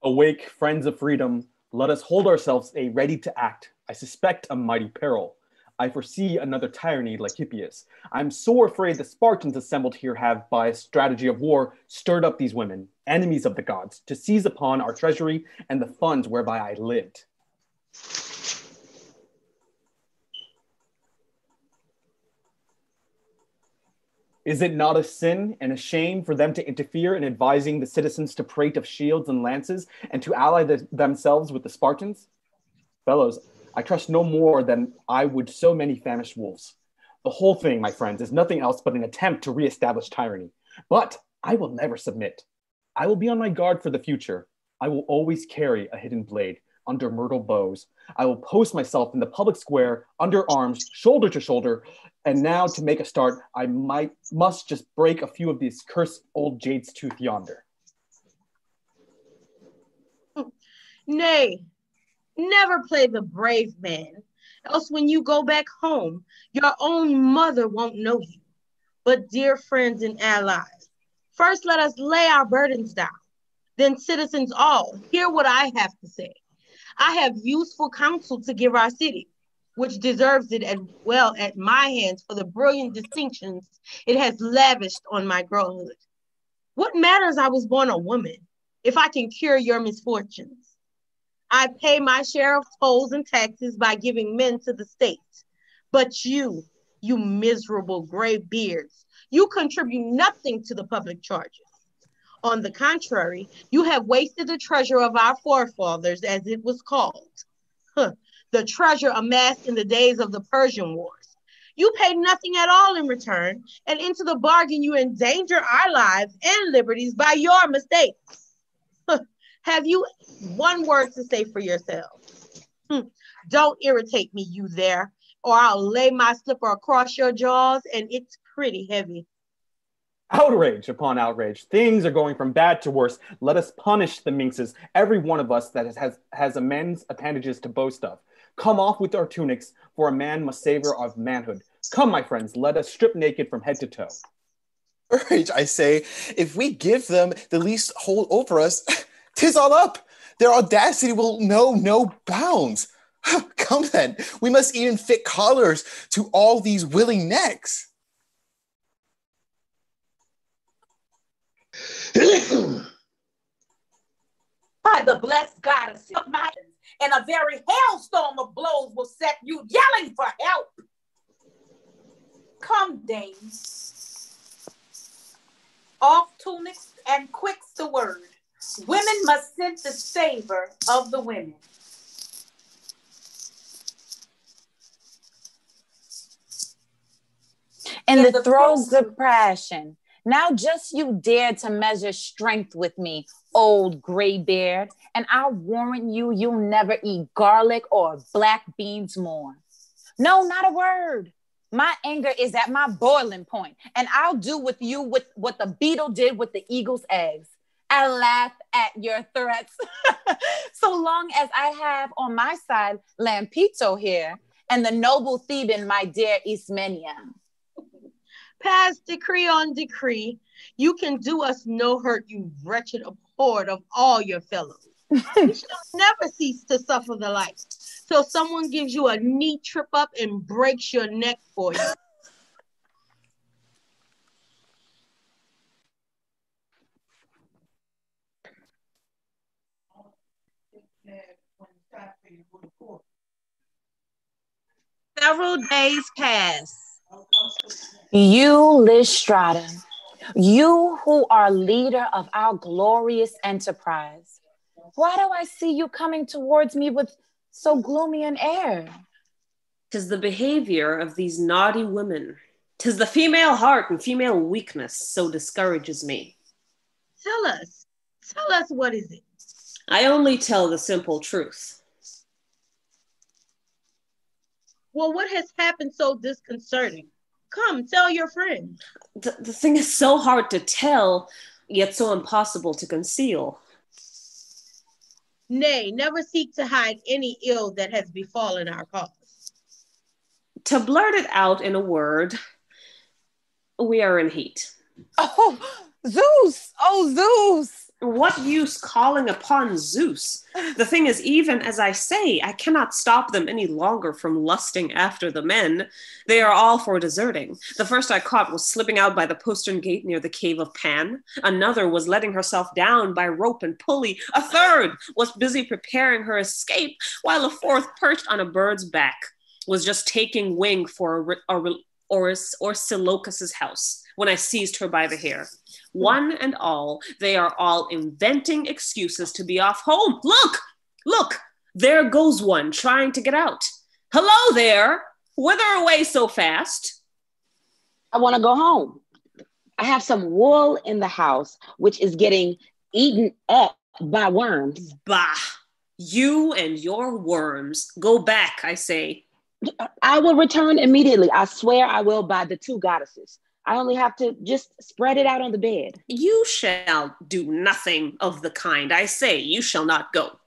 Awake, friends of freedom, let us hold ourselves ready to act. I suspect a mighty peril. I foresee another tyranny like Hippias. I'm sore afraid the Spartans assembled here have, by a strategy of war, stirred up these women, enemies of the gods, to seize upon our treasury and the funds whereby I lived. Is it not a sin and a shame for them to interfere in advising the citizens to prate of shields and lances and to ally themselves with the Spartans? Fellows, I trust no more than I would so many famished wolves. The whole thing, my friends, is nothing else but an attempt to reestablish tyranny. But I will never submit. I will be on my guard for the future. I will always carry a hidden blade under myrtle boughs. I will post myself in the public square, under arms, shoulder to shoulder. And now, to make a start, I must just break a few of these cursed old jade's tooth yonder. Nay, never play the brave man, else when you go back home, your own mother won't know you. But dear friends and allies, first let us lay our burdens down. Then citizens all, hear what I have to say. I have useful counsel to give our city, which deserves it as well at my hands for the brilliant distinctions it has lavished on my girlhood. What matters I was born a woman, if I can cure your misfortunes? I pay my share of tolls and taxes by giving men to the state. But you miserable gray beards, you contribute nothing to the public charges. On the contrary, you have wasted the treasure of our forefathers, as it was called. The treasure amassed in the days of the Persian Wars. You pay nothing at all in return, and into the bargain you endanger our lives and liberties by your mistakes. Have you one word to say for yourselves? Don't irritate me, you there, or I'll lay my slipper across your jaws, and it's pretty heavy. Outrage upon outrage. Things are going from bad to worse. Let us punish the minxes, every one of us that has immense appendages to boast of. Come off with our tunics, for a man must savor of manhood. Come, my friends, let us strip naked from head to toe. Courage, I say. If we give them the least hold over us, 'tis all up. Their audacity will know no bounds. Come then, we must even fit collars to all these willing necks. By the blessed goddess of mountains, and a very hailstorm of blows will set you yelling for help. Come, dames. Off tunics and quicks the word. Women must scent the savor of the women. In the throes of passion, now just you dare to measure strength with me, old graybeard, and I'll warrant you'll never eat garlic or black beans more. No, not a word. My anger is at my boiling point, and I'll do with you what the beetle did with the eagle's eggs. I laugh at your threats. So long as I have on my side Lampito here and the noble Theban, my dear Ismenia. Pass decree on decree. You can do us no hurt, you wretched abhorred of all your fellows. We shall never cease to suffer the like. so someone gives you a knee trip up and breaks your neck for you. Several days pass. You, Lysistrata, you who are leader of our glorious enterprise, why do I see you coming towards me with so gloomy an air? 'Tis the behavior of these naughty women. 'Tis the female heart and female weakness so discourages me. Tell us what is it? I only tell the simple truth. Well, what has happened so disconcerting? Come, tell your friend. The thing is so hard to tell, yet so impossible to conceal. Nay, never seek to hide any ill that has befallen our cause. To blurt it out in a word, we are in heat. Oh, Zeus! Oh, Zeus! What use calling upon Zeus? The thing is, even as I say, I cannot stop them any longer from lusting after the men. They are all for deserting. The first I caught was slipping out by the postern gate near the cave of Pan. Another was letting herself down by rope and pulley. A third was busy preparing her escape, while a fourth, perched on a bird's back, was just taking wing for Orsilochus's house when I seized her by the hair. One and all, they are all inventing excuses to be off home. Look, there goes one trying to get out. Hello there, whither away so fast? I want to go home. I have some wool in the house, which is getting eaten up by worms. Bah, you and your worms. Go back, I say. I will return immediately. I swear I will by the two goddesses. I only have to just spread it out on the bed. You shall do nothing of the kind. I say you shall not go.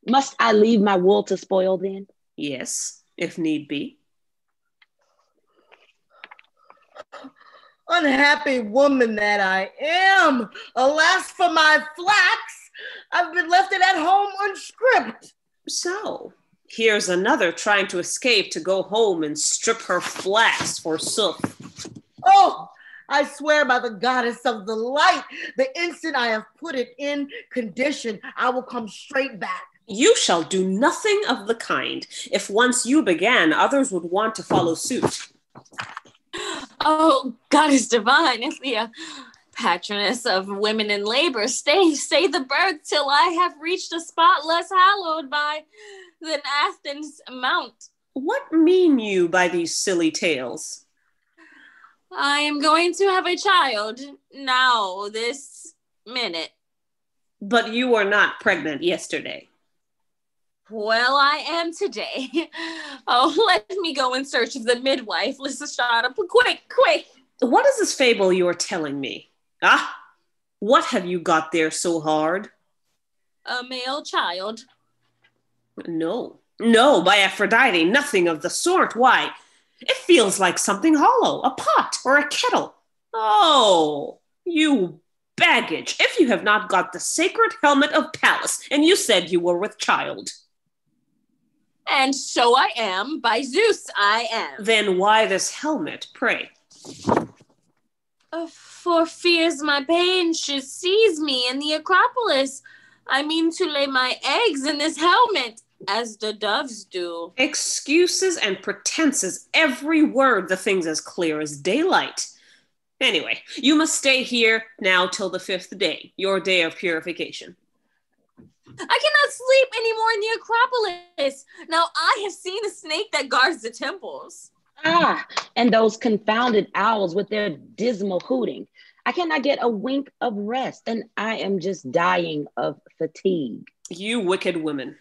Must I leave my wool to spoil then? Yes, if need be. Unhappy woman that I am. Alas for my flax. I've been left it at home unstripped. So, here's another trying to escape to go home and strip her flax, forsooth. Oh, I swear by the goddess of the light, the instant I have put it in condition, I will come straight back. You shall do nothing of the kind. If once you began, others would want to follow suit. Oh, goddess divine, Athea, patroness of women in labor, stay the birth till I have reached a spot less hallowed by than Athens' mount. What mean you by these silly tales? I am going to have a child now, this minute. But you were not pregnant yesterday. Well, I am today. Oh, let me go in search of the midwife, Lysistrata. Quick! What is this fable you are telling me? Ah, what have you got there so hard? A male child. No, by Aphrodite, nothing of the sort. Why? It feels like something hollow, a pot or a kettle. Oh, you baggage, if you have not got the sacred helmet of Pallas, and you said you were with child. And so I am, by Zeus I am. Then why this helmet, pray? For fears my pain should seize me in the Acropolis. I mean to lay my eggs in this helmet, as the doves do. Excuses and pretenses, every word, the thing's as clear as daylight. Anyway, you must stay here now till the 5th day, your day of purification. I cannot sleep anymore in the Acropolis. Now I have seen the snake that guards the temples. Ah, and those confounded owls with their dismal hooting. I cannot get a wink of rest, and I am just dying of fatigue. You wicked women.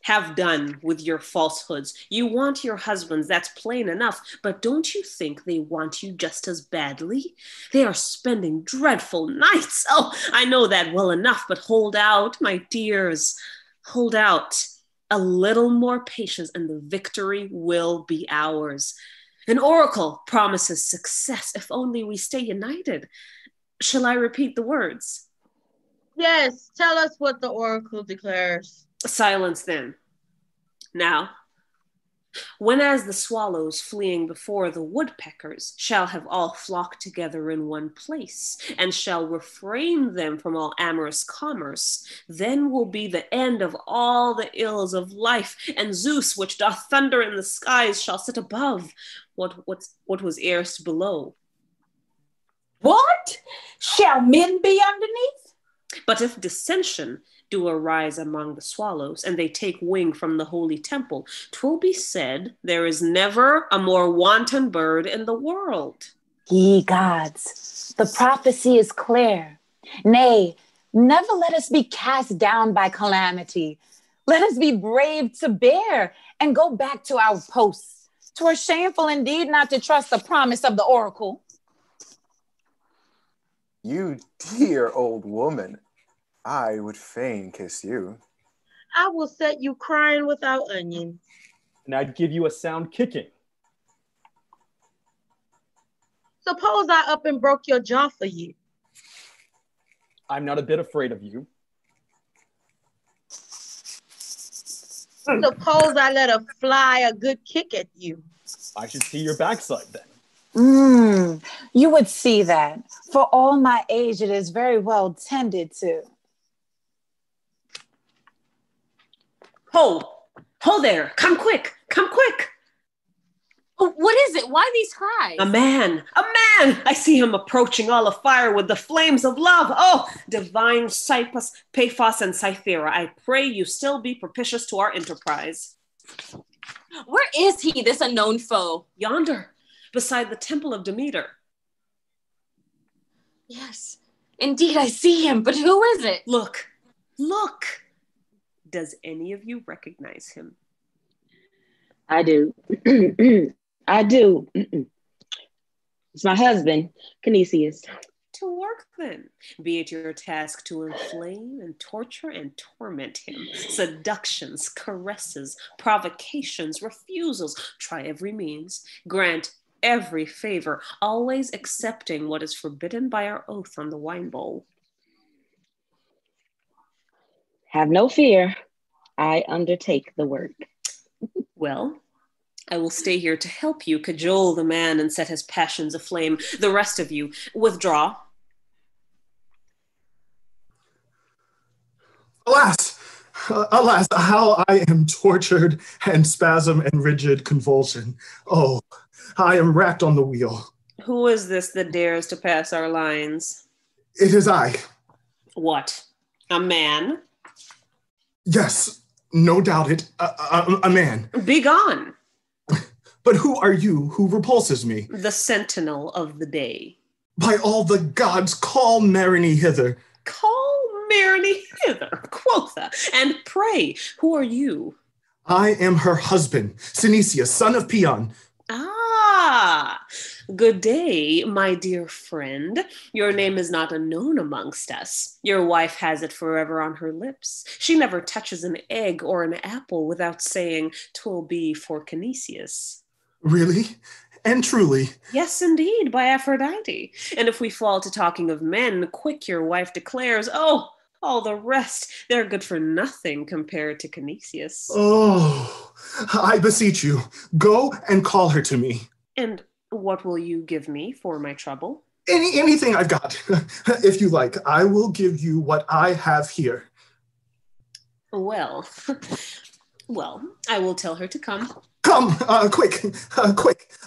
Have done with your falsehoods. You want your husbands, that's plain enough, but don't you think they want you just as badly? They are spending dreadful nights. Oh, I know that well enough, but hold out, my dears. Hold out. A little more patience and the victory will be ours. An oracle promises success if only we stay united. Shall I repeat the words? Yes, tell us what the oracle declares. Silence then. Now, whenas the swallows fleeing before the woodpeckers shall have all flocked together in one place, and shall refrain them from all amorous commerce, then will be the end of all the ills of life, and Zeus, which doth thunder in the skies, shall sit above what was erst below. What? Shall men be underneath? But if dissension do arise among the swallows, and they take wing from the holy temple, 'twill be said there is never a more wanton bird in the world. Ye gods, the prophecy is clear. Nay, never let us be cast down by calamity. Let us be brave to bear and go back to our posts. 'Twere shameful indeed not to trust the promise of the oracle. You dear old woman, I would fain kiss you. I will set you crying without onions. And I'd give you a sound kicking. Suppose I up and broke your jaw for you. I'm not a bit afraid of you. Suppose I let a fly a good kick at you. I should see your backside then. You would see that. For all my age, it is very well tended to. Ho there, come quick, come quick. Oh, what is it? Why these cries? A man. I see him approaching all afire with the flames of love. Oh, divine Cypus, Paphos, and Cythera, I pray you still be propitious to our enterprise. Where is he, this unknown foe? Yonder, beside the temple of Demeter. Yes, indeed I see him, but who is it? Look. Does any of you recognize him? I do. I do. It's my husband, Canisius. To work then. Be it your task to inflame and torture and torment him. Seductions, caresses, provocations, refusals. Try every means. Grant every favor, always accepting what is forbidden by our oath on the wine bowl. Have no fear. I undertake the work. Well, I will stay here to help you cajole the man and set his passions aflame. The rest of you, withdraw. Alas, how I am tortured and spasm and rigid convulsion. Oh, I am racked on the wheel. Who is this that dares to pass our lines? It is I. What? A man? Yes, no doubt it. A man. Begone. But who are you who repulses me? The sentinel of the day. By all the gods, call Myrrhine hither. Call Myrrhine hither, quotha. And pray, who are you? I am her husband, Synesius, son of Paeon. Ah, good day, my dear friend. Your name is not unknown amongst us. Your wife has it forever on her lips. She never touches an egg or an apple without saying, "'Twill be for Canisius." Really? And truly? Yes, indeed, by Aphrodite. And if we fall to talking of men, quick your wife declares, oh, all the rest, they're good for nothing compared to Canisius. Oh, I beseech you, go and call her to me. And what will you give me for my trouble? Anything I've got, if you like. I will give you what I have here. Well, I will tell her to come. Come, quick.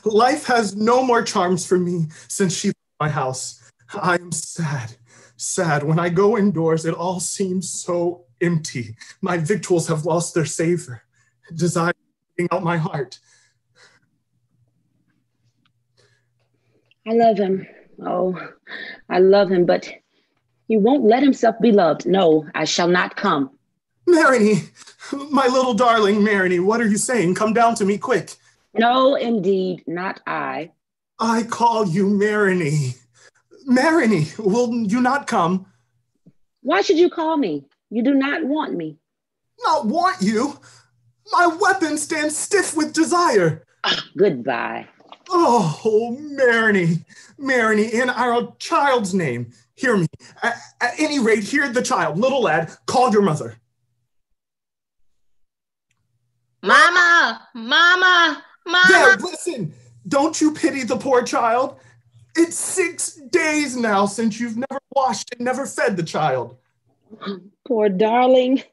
Life has no more charms for me since she left my house. I am sad. When I go indoors, it all seems so empty. My victuals have lost their savor. Desire eating out my heart. I love him. Oh, I love him, but he won't let himself be loved. No, I shall not come. Myrrhine, my little darling Myrrhine, what are you saying? Come down to me quick. No, indeed, not I. I call you Myrrhine. Myrrhine, will you not come? Why should you call me? You do not want me. Not want you? My weapon stands stiff with desire. Goodbye. Oh, Myrrhine, in our child's name, hear me. At any rate, hear the child. Little lad, call your mother. Mama, mama, There, mama. listen. Don't you pity the poor child? It's 6 days now since you've never washed and never fed the child. Poor darling.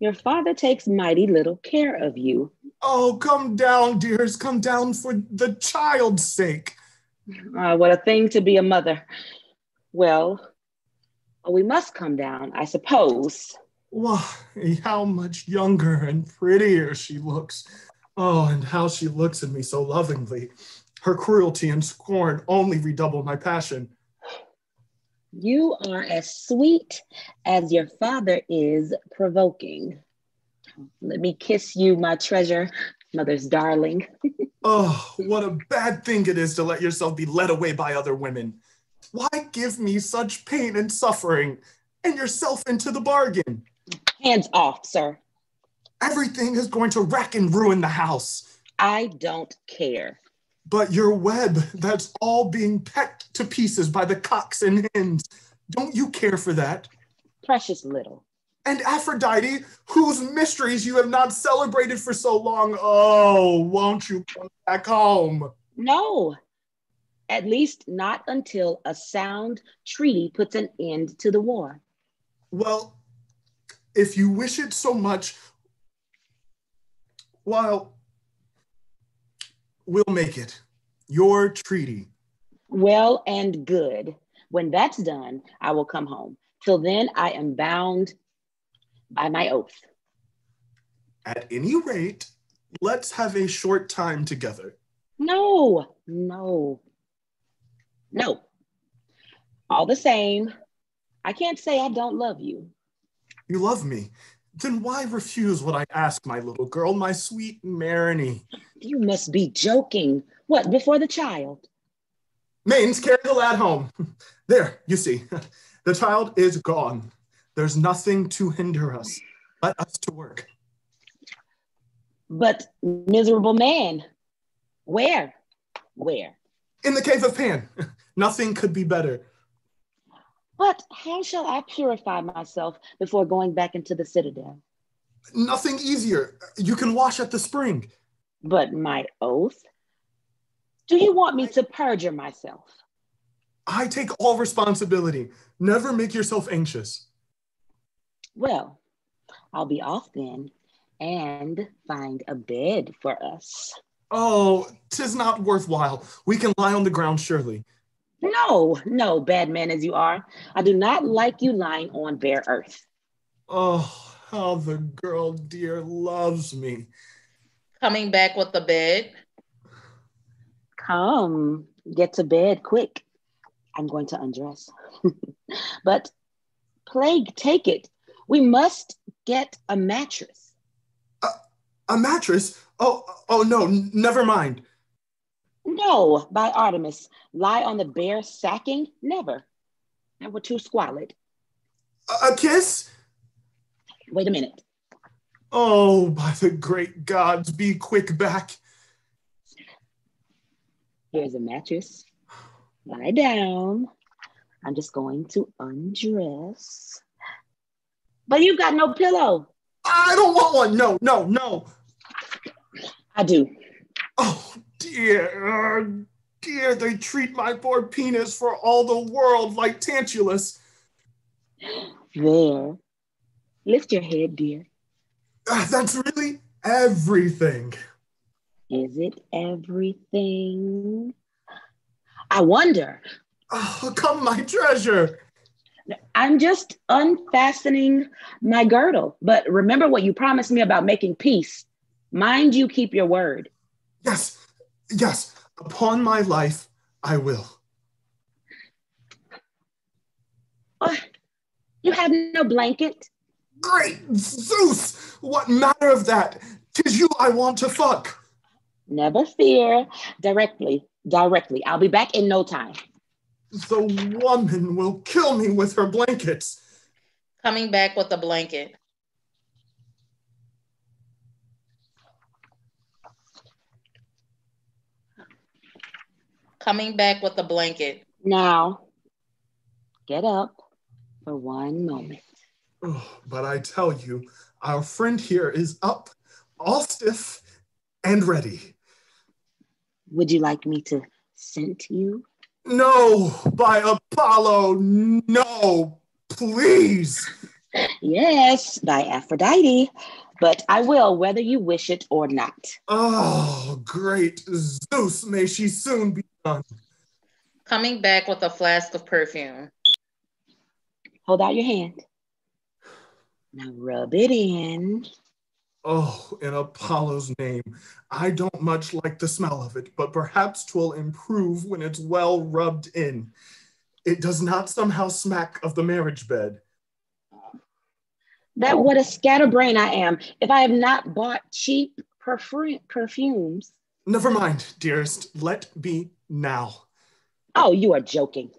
Your father takes mighty little care of you. Oh, come down, dears. Come down for the child's sake. What a thing to be a mother. Well, we must come down, I suppose. Why, how much younger and prettier she looks. Oh, and how she looks at me so lovingly. Her cruelty and scorn only redouble my passion. You are as sweet as your father is provoking. Let me kiss you, my treasure, mother's darling. Oh, what a bad thing it is to let yourself be led away by other women. Why give me such pain and suffering, and yourself into the bargain? Hands off, sir. Everything is going to wreck and ruin the house. I don't care. But your web, that's all being pecked to pieces by the cocks and hens. Don't you care for that? Precious little. And Aphrodite, whose mysteries you have not celebrated for so long. Oh, won't you come back home? No, at least not until a sound treaty puts an end to the war. Well, if you wish it so much, well, we'll make it. Your treaty. Well and good. When that's done, I will come home. Till then, I am bound by my oath. At any rate, let's have a short time together. No. All the same, I can't say I don't love you. You love me. Then why refuse what I ask, my little girl, my sweet Myrrhine? You must be joking. What, before the child? Mains, carry the lad home. There, you see, the child is gone. There's nothing to hinder us. Let us to work. But miserable man, where? In the cave of Pan. Nothing could be better. But how shall I purify myself before going back into the citadel? Nothing easier. You can wash at the spring. But my oath? Do you want me to perjure myself? I take all responsibility. Never make yourself anxious. Well, I'll be off then and find a bed for us. Oh, 'tis not worthwhile. We can lie on the ground surely. No, bad man as you are. I do not like you lying on bare earth. Oh, how the girl dear loves me. Coming back with the bed. Come, get to bed quick. I'm going to undress. But plague take it. We must get a mattress. A mattress? Oh no, never mind. No, by Artemis, lie on the bare sacking? Never. And we're too squalid. A kiss? Wait a minute. Oh, by the great gods, be quick back. Here's a mattress. Lie down. I'm just going to undress. But you've got no pillow. I don't want one. No. I do. Oh, dear, they treat my poor penis for all the world like Tantalus. There. Lift your head, dear. That's really everything. Is it everything? I wonder. Oh, come, my treasure. I'm just unfastening my girdle. But remember what you promised me about making peace. Mind you keep your word. Yes. Upon my life, I will. You have no blanket? Great Zeus! What matter of that? 'Tis you I want to fuck. Never fear. Directly. I'll be back in no time. The woman will kill me with her blankets. Coming back with a blanket. Coming back with a blanket. Now, get up for one moment. Oh, but I tell you, our friend here is up all stiff and ready. Would you like me to scent you? No, by Apollo, no, please. Yes, by Aphrodite, but I will whether you wish it or not. Oh, great Zeus, may she soon be done. Coming back with a flask of perfume. Hold out your hand. Now rub it in. Oh, in Apollo's name, I don't much like the smell of it, but perhaps 'twill improve when it's well rubbed in. It does not somehow smack of the marriage bed. That what a scatterbrain I am, if I have not bought cheap perfumes. Never mind, dearest, let be now. Oh, you are joking.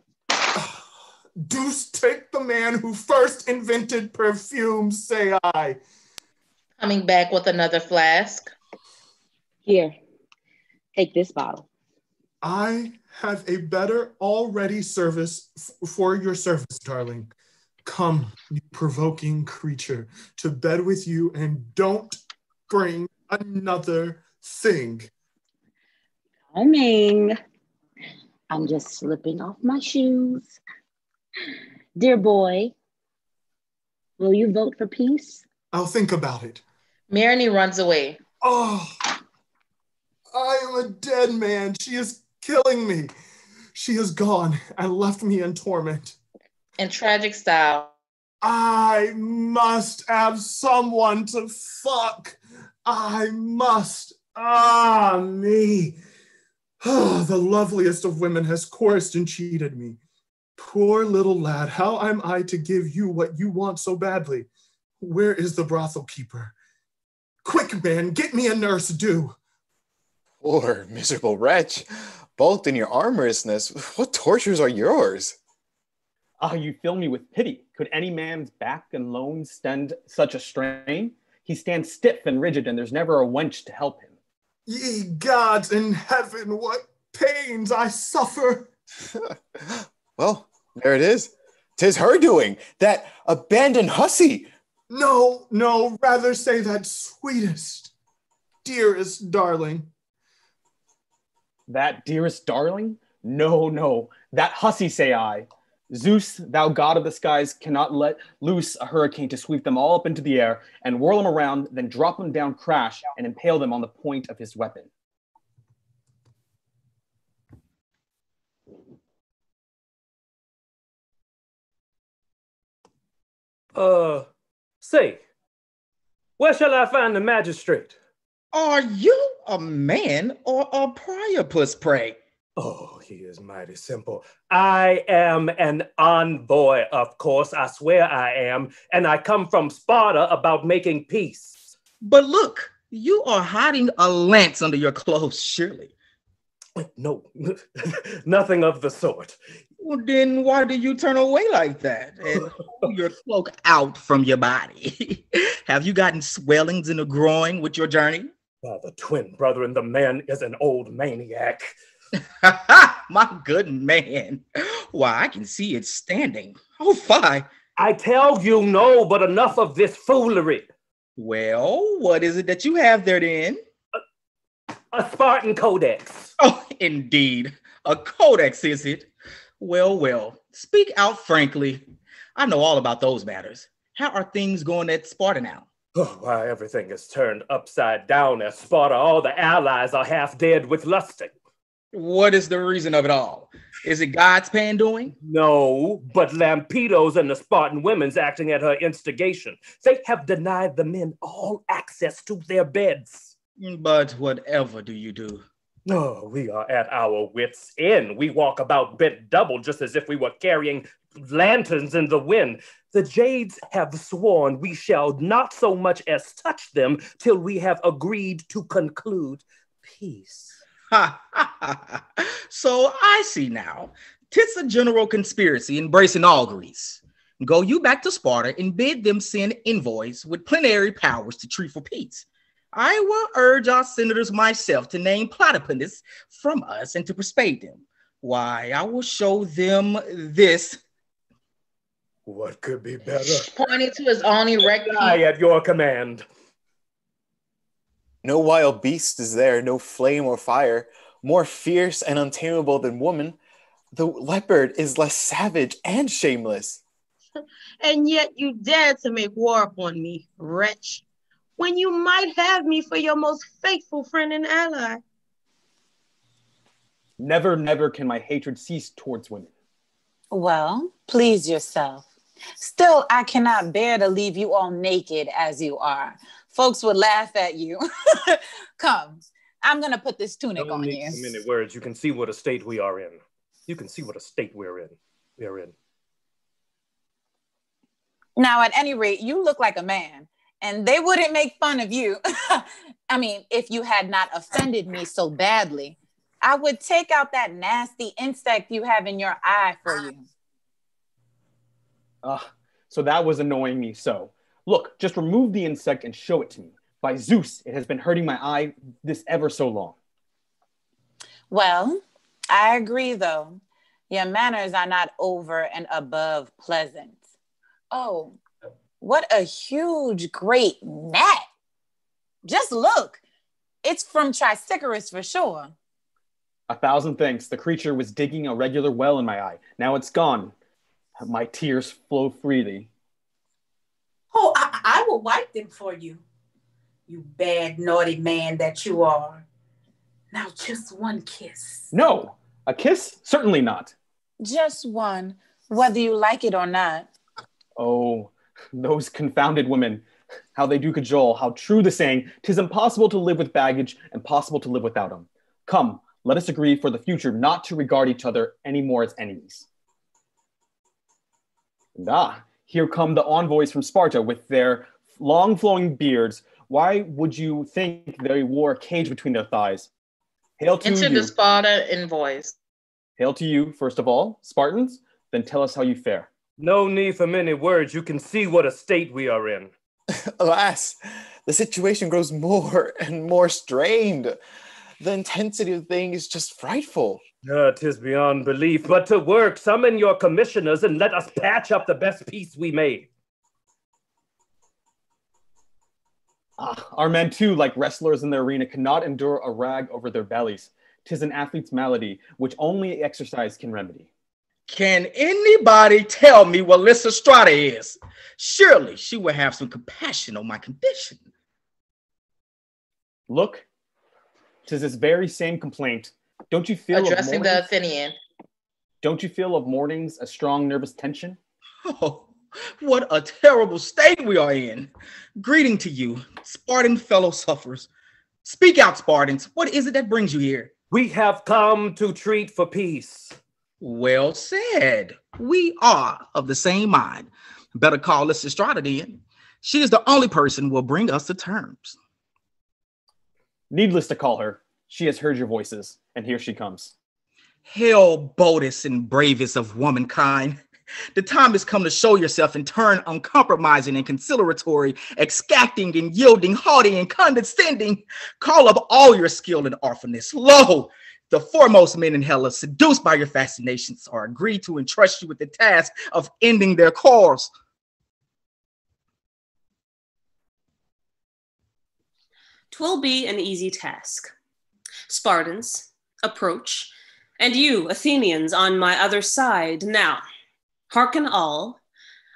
Deuce take the man who first invented perfume, say I. Coming back with another flask. Here, take this bottle. I have a better already service for your service, darling. Come, you provoking creature, to bed with you, and don't bring another thing. Coming. I'm just slipping off my shoes. Dear boy, will you vote for peace? I'll think about it. Myrrhine runs away. Oh, I am a dead man. She is killing me. She is gone and left me in torment. In tragic style. I must have someone to fuck. I must. Ah, me. Oh, the loveliest of women has coerced and cheated me. Poor little lad, how am I to give you what you want so badly? Where is the brothel keeper? Quick, man, get me a nurse, do. Poor miserable wretch, balked in your amorousness. What tortures are yours? Ah, you fill me with pity. Could any man's back and loins stand such a strain? He stands stiff and rigid, and there's never a wench to help him. Ye gods in heaven, what pains I suffer. Well, there it is. 'Tis her doing, that abandoned hussy. No, rather say that sweetest, dearest darling. That dearest darling? No, that hussy, say I. Zeus, thou god of the skies, cannot let loose a hurricane to sweep them all up into the air and whirl them around, then drop them down crash and impale them on the point of his weapon. Say, where shall I find the magistrate? Are you a man or a priapus, pray? Oh, he is mighty simple. I am an envoy, of course, I swear I am, and I come from Sparta about making peace. But look, you are hiding a lance under your clothes, surely. No, nothing of the sort. Well, then why do you turn away like that and pull your cloak out from your body? Have you gotten swellings in the groin with your journey? The twin brother and the man is an old maniac. My good man. Why, I can see it standing. Oh, fie. I tell you no, but enough of this foolery. Well, what is it that you have there then? A Spartan codex. Oh, indeed. A codex, is it? Well, speak out frankly. I know all about those matters. How are things going at Sparta now? Oh, why, everything is turned upside down at Sparta. All the allies are half dead with lusting. What is the reason of it all? Is it God's pandoing? No, but Lampito's and the Spartan women's acting at her instigation. They have denied the men all access to their beds. But whatever do you do? Oh, we are at our wits' end. We walk about bent double just as if we were carrying lanterns in the wind. The Jades have sworn we shall not so much as touch them till we have agreed to conclude peace. So I see now. 'Tis a general conspiracy embracing all Greece. Go you back to Sparta and bid them send envoys with plenary powers to treat for peace. I will urge our senators myself to name Platypus from us and to persuade them. Why, I will show them this. What could be better? Pointing to his own erect I at your command. No wild beast is there, no flame or fire, more fierce and untamable than woman. The leopard is less savage and shameless. And yet you dare to make war upon me, wretch, when you might have me for your most faithful friend and ally. Never, never can my hatred cease towards women. Well, please yourself. Still, I cannot bear to leave you all naked as you are. Folks would laugh at you. Come, I'm going to put this tunic on you. So many words. You can see what a state we are in. You can see what a state we're in. We're in. Now, at any rate, you look like a man, and they wouldn't make fun of you. I mean, if you had not offended me so badly, I would take out that nasty insect you have in your eye for you. So that was annoying me so. Look, just remove the insect and show it to me. By Zeus, it has been hurting my eye this ever so long. Well, I agree, though. Your manners are not over and above pleasant. Oh, what a huge, great gnat. Just look. It's from Triceratops for sure. 1,000 thanks. The creature was digging a regular well in my eye. Now it's gone. My tears flow freely. Oh, I will wipe them for you. You bad, naughty man that you are. Now just one kiss. No, a kiss? Certainly not. Just one, whether you like it or not. Oh, those confounded women. How they do cajole, how true the saying, 'tis impossible to live with baggage and possible to live without them. Come, let us agree for the future not to regard each other anymore as enemies. And here come the envoys from Sparta with their long flowing beards. Why would you think they wore a cage between their thighs? Hail to Enter you. the Sparta envoys. Hail to you, first of all, Spartans, then tell us how you fare. No need for many words. You can see what a state we are in. Alas, the situation grows more and more strained. The intensity of the thing is just frightful. 'Tis beyond belief, but to work, summon your commissioners and let us patch up the best peace we made. Our men too, like wrestlers in the arena, cannot endure a rag over their bellies. 'Tis an athlete's malady, which only exercise can remedy. Can anybody tell me what Lysistrata is? Surely she will have some compassion on my condition. Look, 'tis this very same complaint. Don't you feel addressing the Athenian? Don't you feel of mornings a strong nervous tension? Oh, what a terrible state we are in. Greeting to you, Spartan fellow sufferers. Speak out, Spartans. What is it that brings you here? We have come to treat for peace. Well said. We are of the same mind. Better call Lysistrata then. She is the only person who will bring us to terms. Needless to call her. She has heard your voices, and here she comes. Hail, boldest and bravest of womankind. The time has come to show yourself in turn uncompromising and conciliatory, exacting and yielding, haughty and condescending. Call up all your skill and artfulness. Lo, the foremost men in Hellas, seduced by your fascinations, are agreed to entrust you with the task of ending their cause. "'Twill be an easy task. Spartans, approach, and you, Athenians, on my other side. Now, hearken all.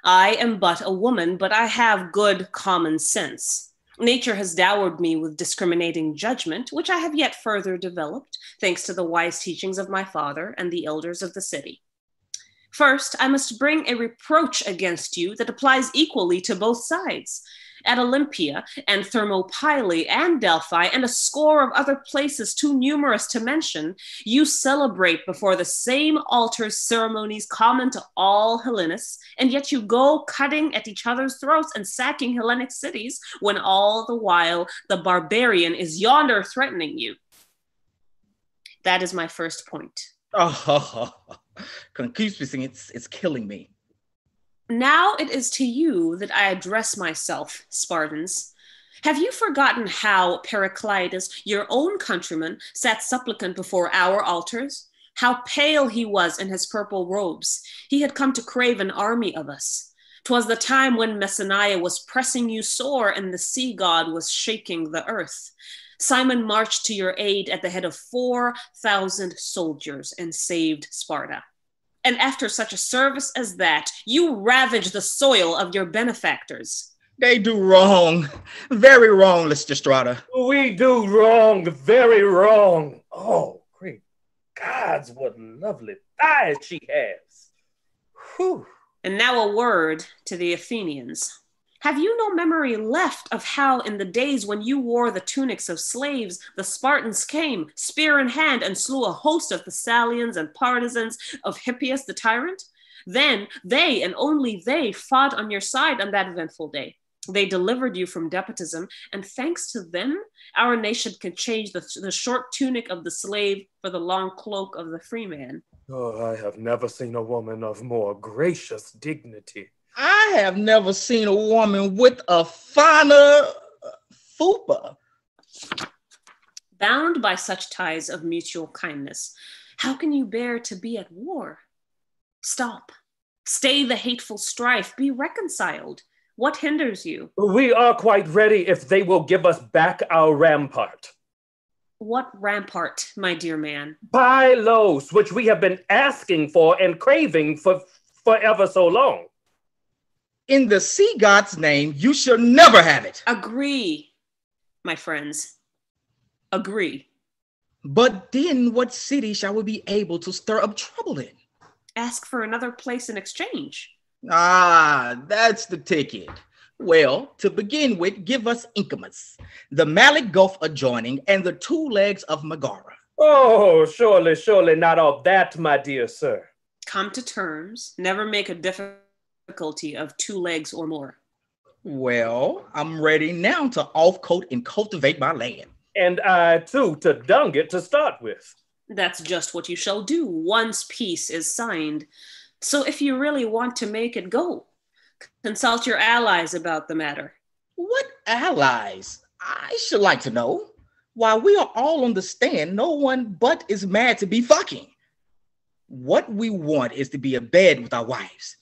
I am but a woman, but I have good common sense. Nature has dowered me with discriminating judgment, which I have yet further developed, thanks to the wise teachings of my father and the elders of the city. First, I must bring a reproach against you that applies equally to both sides. At Olympia and Thermopylae and Delphi and a score of other places too numerous to mention, you celebrate before the same altars ceremonies common to all Hellenists, and yet you go cutting at each other's throats and sacking Hellenic cities when all the while the barbarian is yonder threatening you. That is my first point. Oh, concupiscence, it's killing me. Now it is to you that I address myself, Spartans. Have you forgotten how Pericleides, your own countryman, sat supplicant before our altars? How pale he was in his purple robes. He had come to crave an army of us. 'Twas the time when Messenia was pressing you sore and the sea god was shaking the earth. Simon marched to your aid at the head of 4,000 soldiers and saved Sparta. And after such a service as that, you ravage the soil of your benefactors. They do wrong, very wrong, Lysistrata. We do wrong, very wrong. Oh, great gods, what lovely thighs she has. Whew. And now a word to the Athenians. Have you no memory left of how in the days when you wore the tunics of slaves, the Spartans came, spear in hand, and slew a host of Thessalians and partisans of Hippias the tyrant? Then they, and only they, fought on your side on that eventful day. They delivered you from despotism, and thanks to them, our nation can change the short tunic of the slave for the long cloak of the free man. Oh, I have never seen a woman of more gracious dignity. I have never seen a woman with a finer fupa. Bound by such ties of mutual kindness, how can you bear to be at war? Stop. Stay the hateful strife. Be reconciled. What hinders you? We are quite ready if they will give us back our rampart. What rampart, my dear man? Pylos, which we have been asking for and craving for ever so long. In the sea god's name, you shall never have it. Agree, my friends. Agree. But then what city shall we be able to stir up trouble in? Ask for another place in exchange. Ah, that's the ticket. Well, to begin with, give us Incamus, the Malic Gulf adjoining, and the 2 legs of Megara. Oh, surely not all that, my dear sir. Come to terms. Never make a difficulty of 2 legs or more. Well, I'm ready now to off-coat and cultivate my land. And I, too, to dung it to start with. That's just what you shall do once peace is signed. So if you really want to make it go, consult your allies about the matter. What allies? I should like to know. While we are all on the stand, no one but is mad to be fucking. What we want is to be abed with our wives.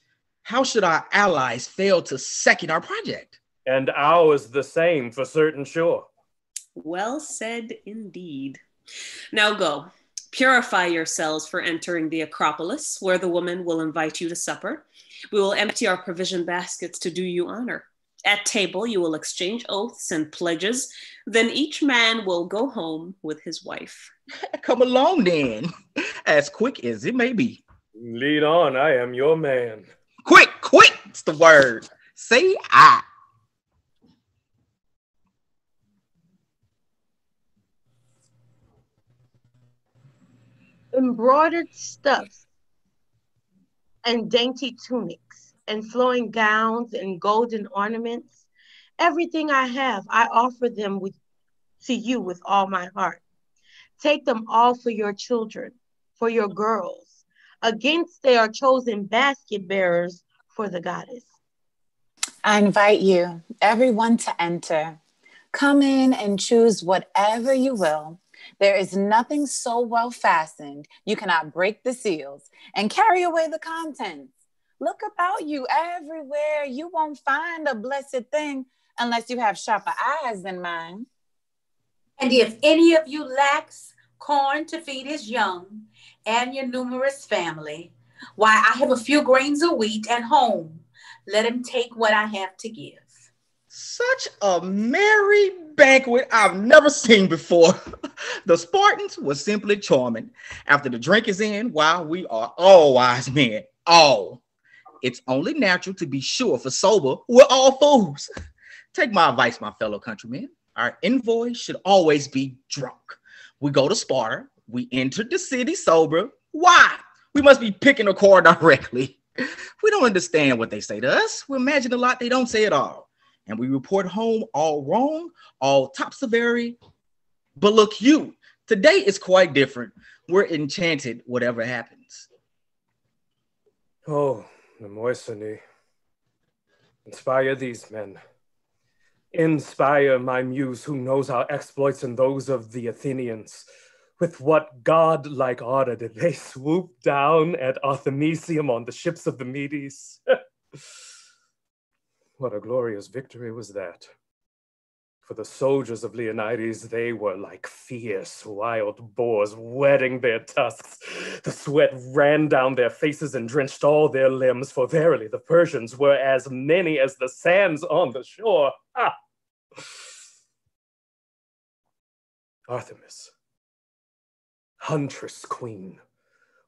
How should our allies fail to second our project? And ours the same, for certain sure. Well said indeed. Now go. Purify yourselves for entering the Acropolis, where the woman will invite you to supper. We will empty our provision baskets to do you honor. At table, you will exchange oaths and pledges. Then each man will go home with his wife. Come along then, as quick as it may be. Lead on, I am your man. Quick, it's the word. Say I. Embroidered stuffs and dainty tunics and flowing gowns and golden ornaments, everything I have, I offer them to you with all my heart. Take them all for your children, for your girls. Against they are chosen basket bearers for the goddess. I invite you, everyone, to enter. Come in and choose whatever you will. There is nothing so well fastened you cannot break the seals and carry away the contents. Look about you everywhere. You won't find a blessed thing unless you have sharper eyes than mine. And if any of you lacks corn to feed his young and your numerous family, why, I have a few grains of wheat at home. Let him take what I have to give. Such a merry banquet I've never seen before. The Spartans were simply charming. After the drink is in, while we are all wise men, all. It's only natural to be sure for sober, we're all fools. Take my advice, my fellow countrymen. Our envoy should always be drunk. We go to Sparta, we enter the city sober. Why? We must be picking a core directly. We don't understand what they say to us. We imagine a lot they don't say at all. And we report home all wrong, all topsy-turvy. But look, today is quite different. We're enchanted whatever happens. Oh, Mnemosyne, inspire these men. Inspire my muse who knows our exploits and those of the Athenians. With what god-like ardor did they swoop down at Artemisium on the ships of the Medes? What a glorious victory was that. For the soldiers of Leonidas, they were like fierce wild boars whetting their tusks. The sweat ran down their faces and drenched all their limbs, for verily the Persians were as many as the sands on the shore. Ah! Artemis, huntress queen,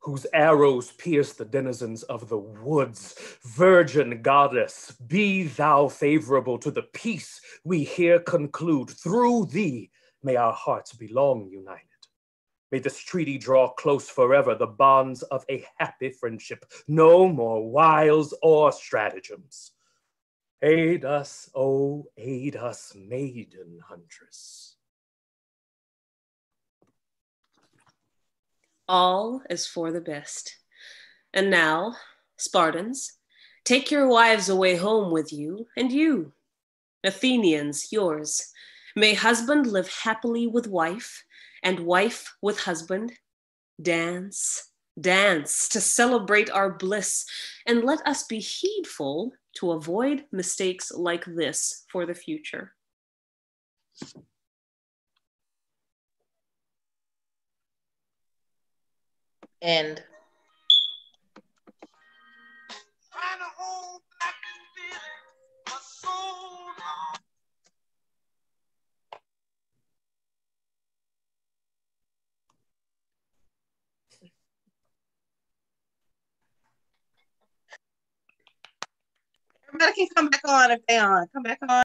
whose arrows pierce the denizens of the woods, virgin goddess, be thou favorable to the peace we here conclude. Through thee may our hearts be long united. May this treaty draw close forever the bonds of a happy friendship. No more wiles or stratagems. Aid us, oh, aid us, maiden huntress. All is for the best. And now, Spartans, take your wives away home with you, and you, Athenians, yours. May husband live happily with wife, and wife with husband. Dance, dance to celebrate our bliss, and let us be heedful to avoid mistakes like this for the future. End. Everybody can come back on if they on. Come back on.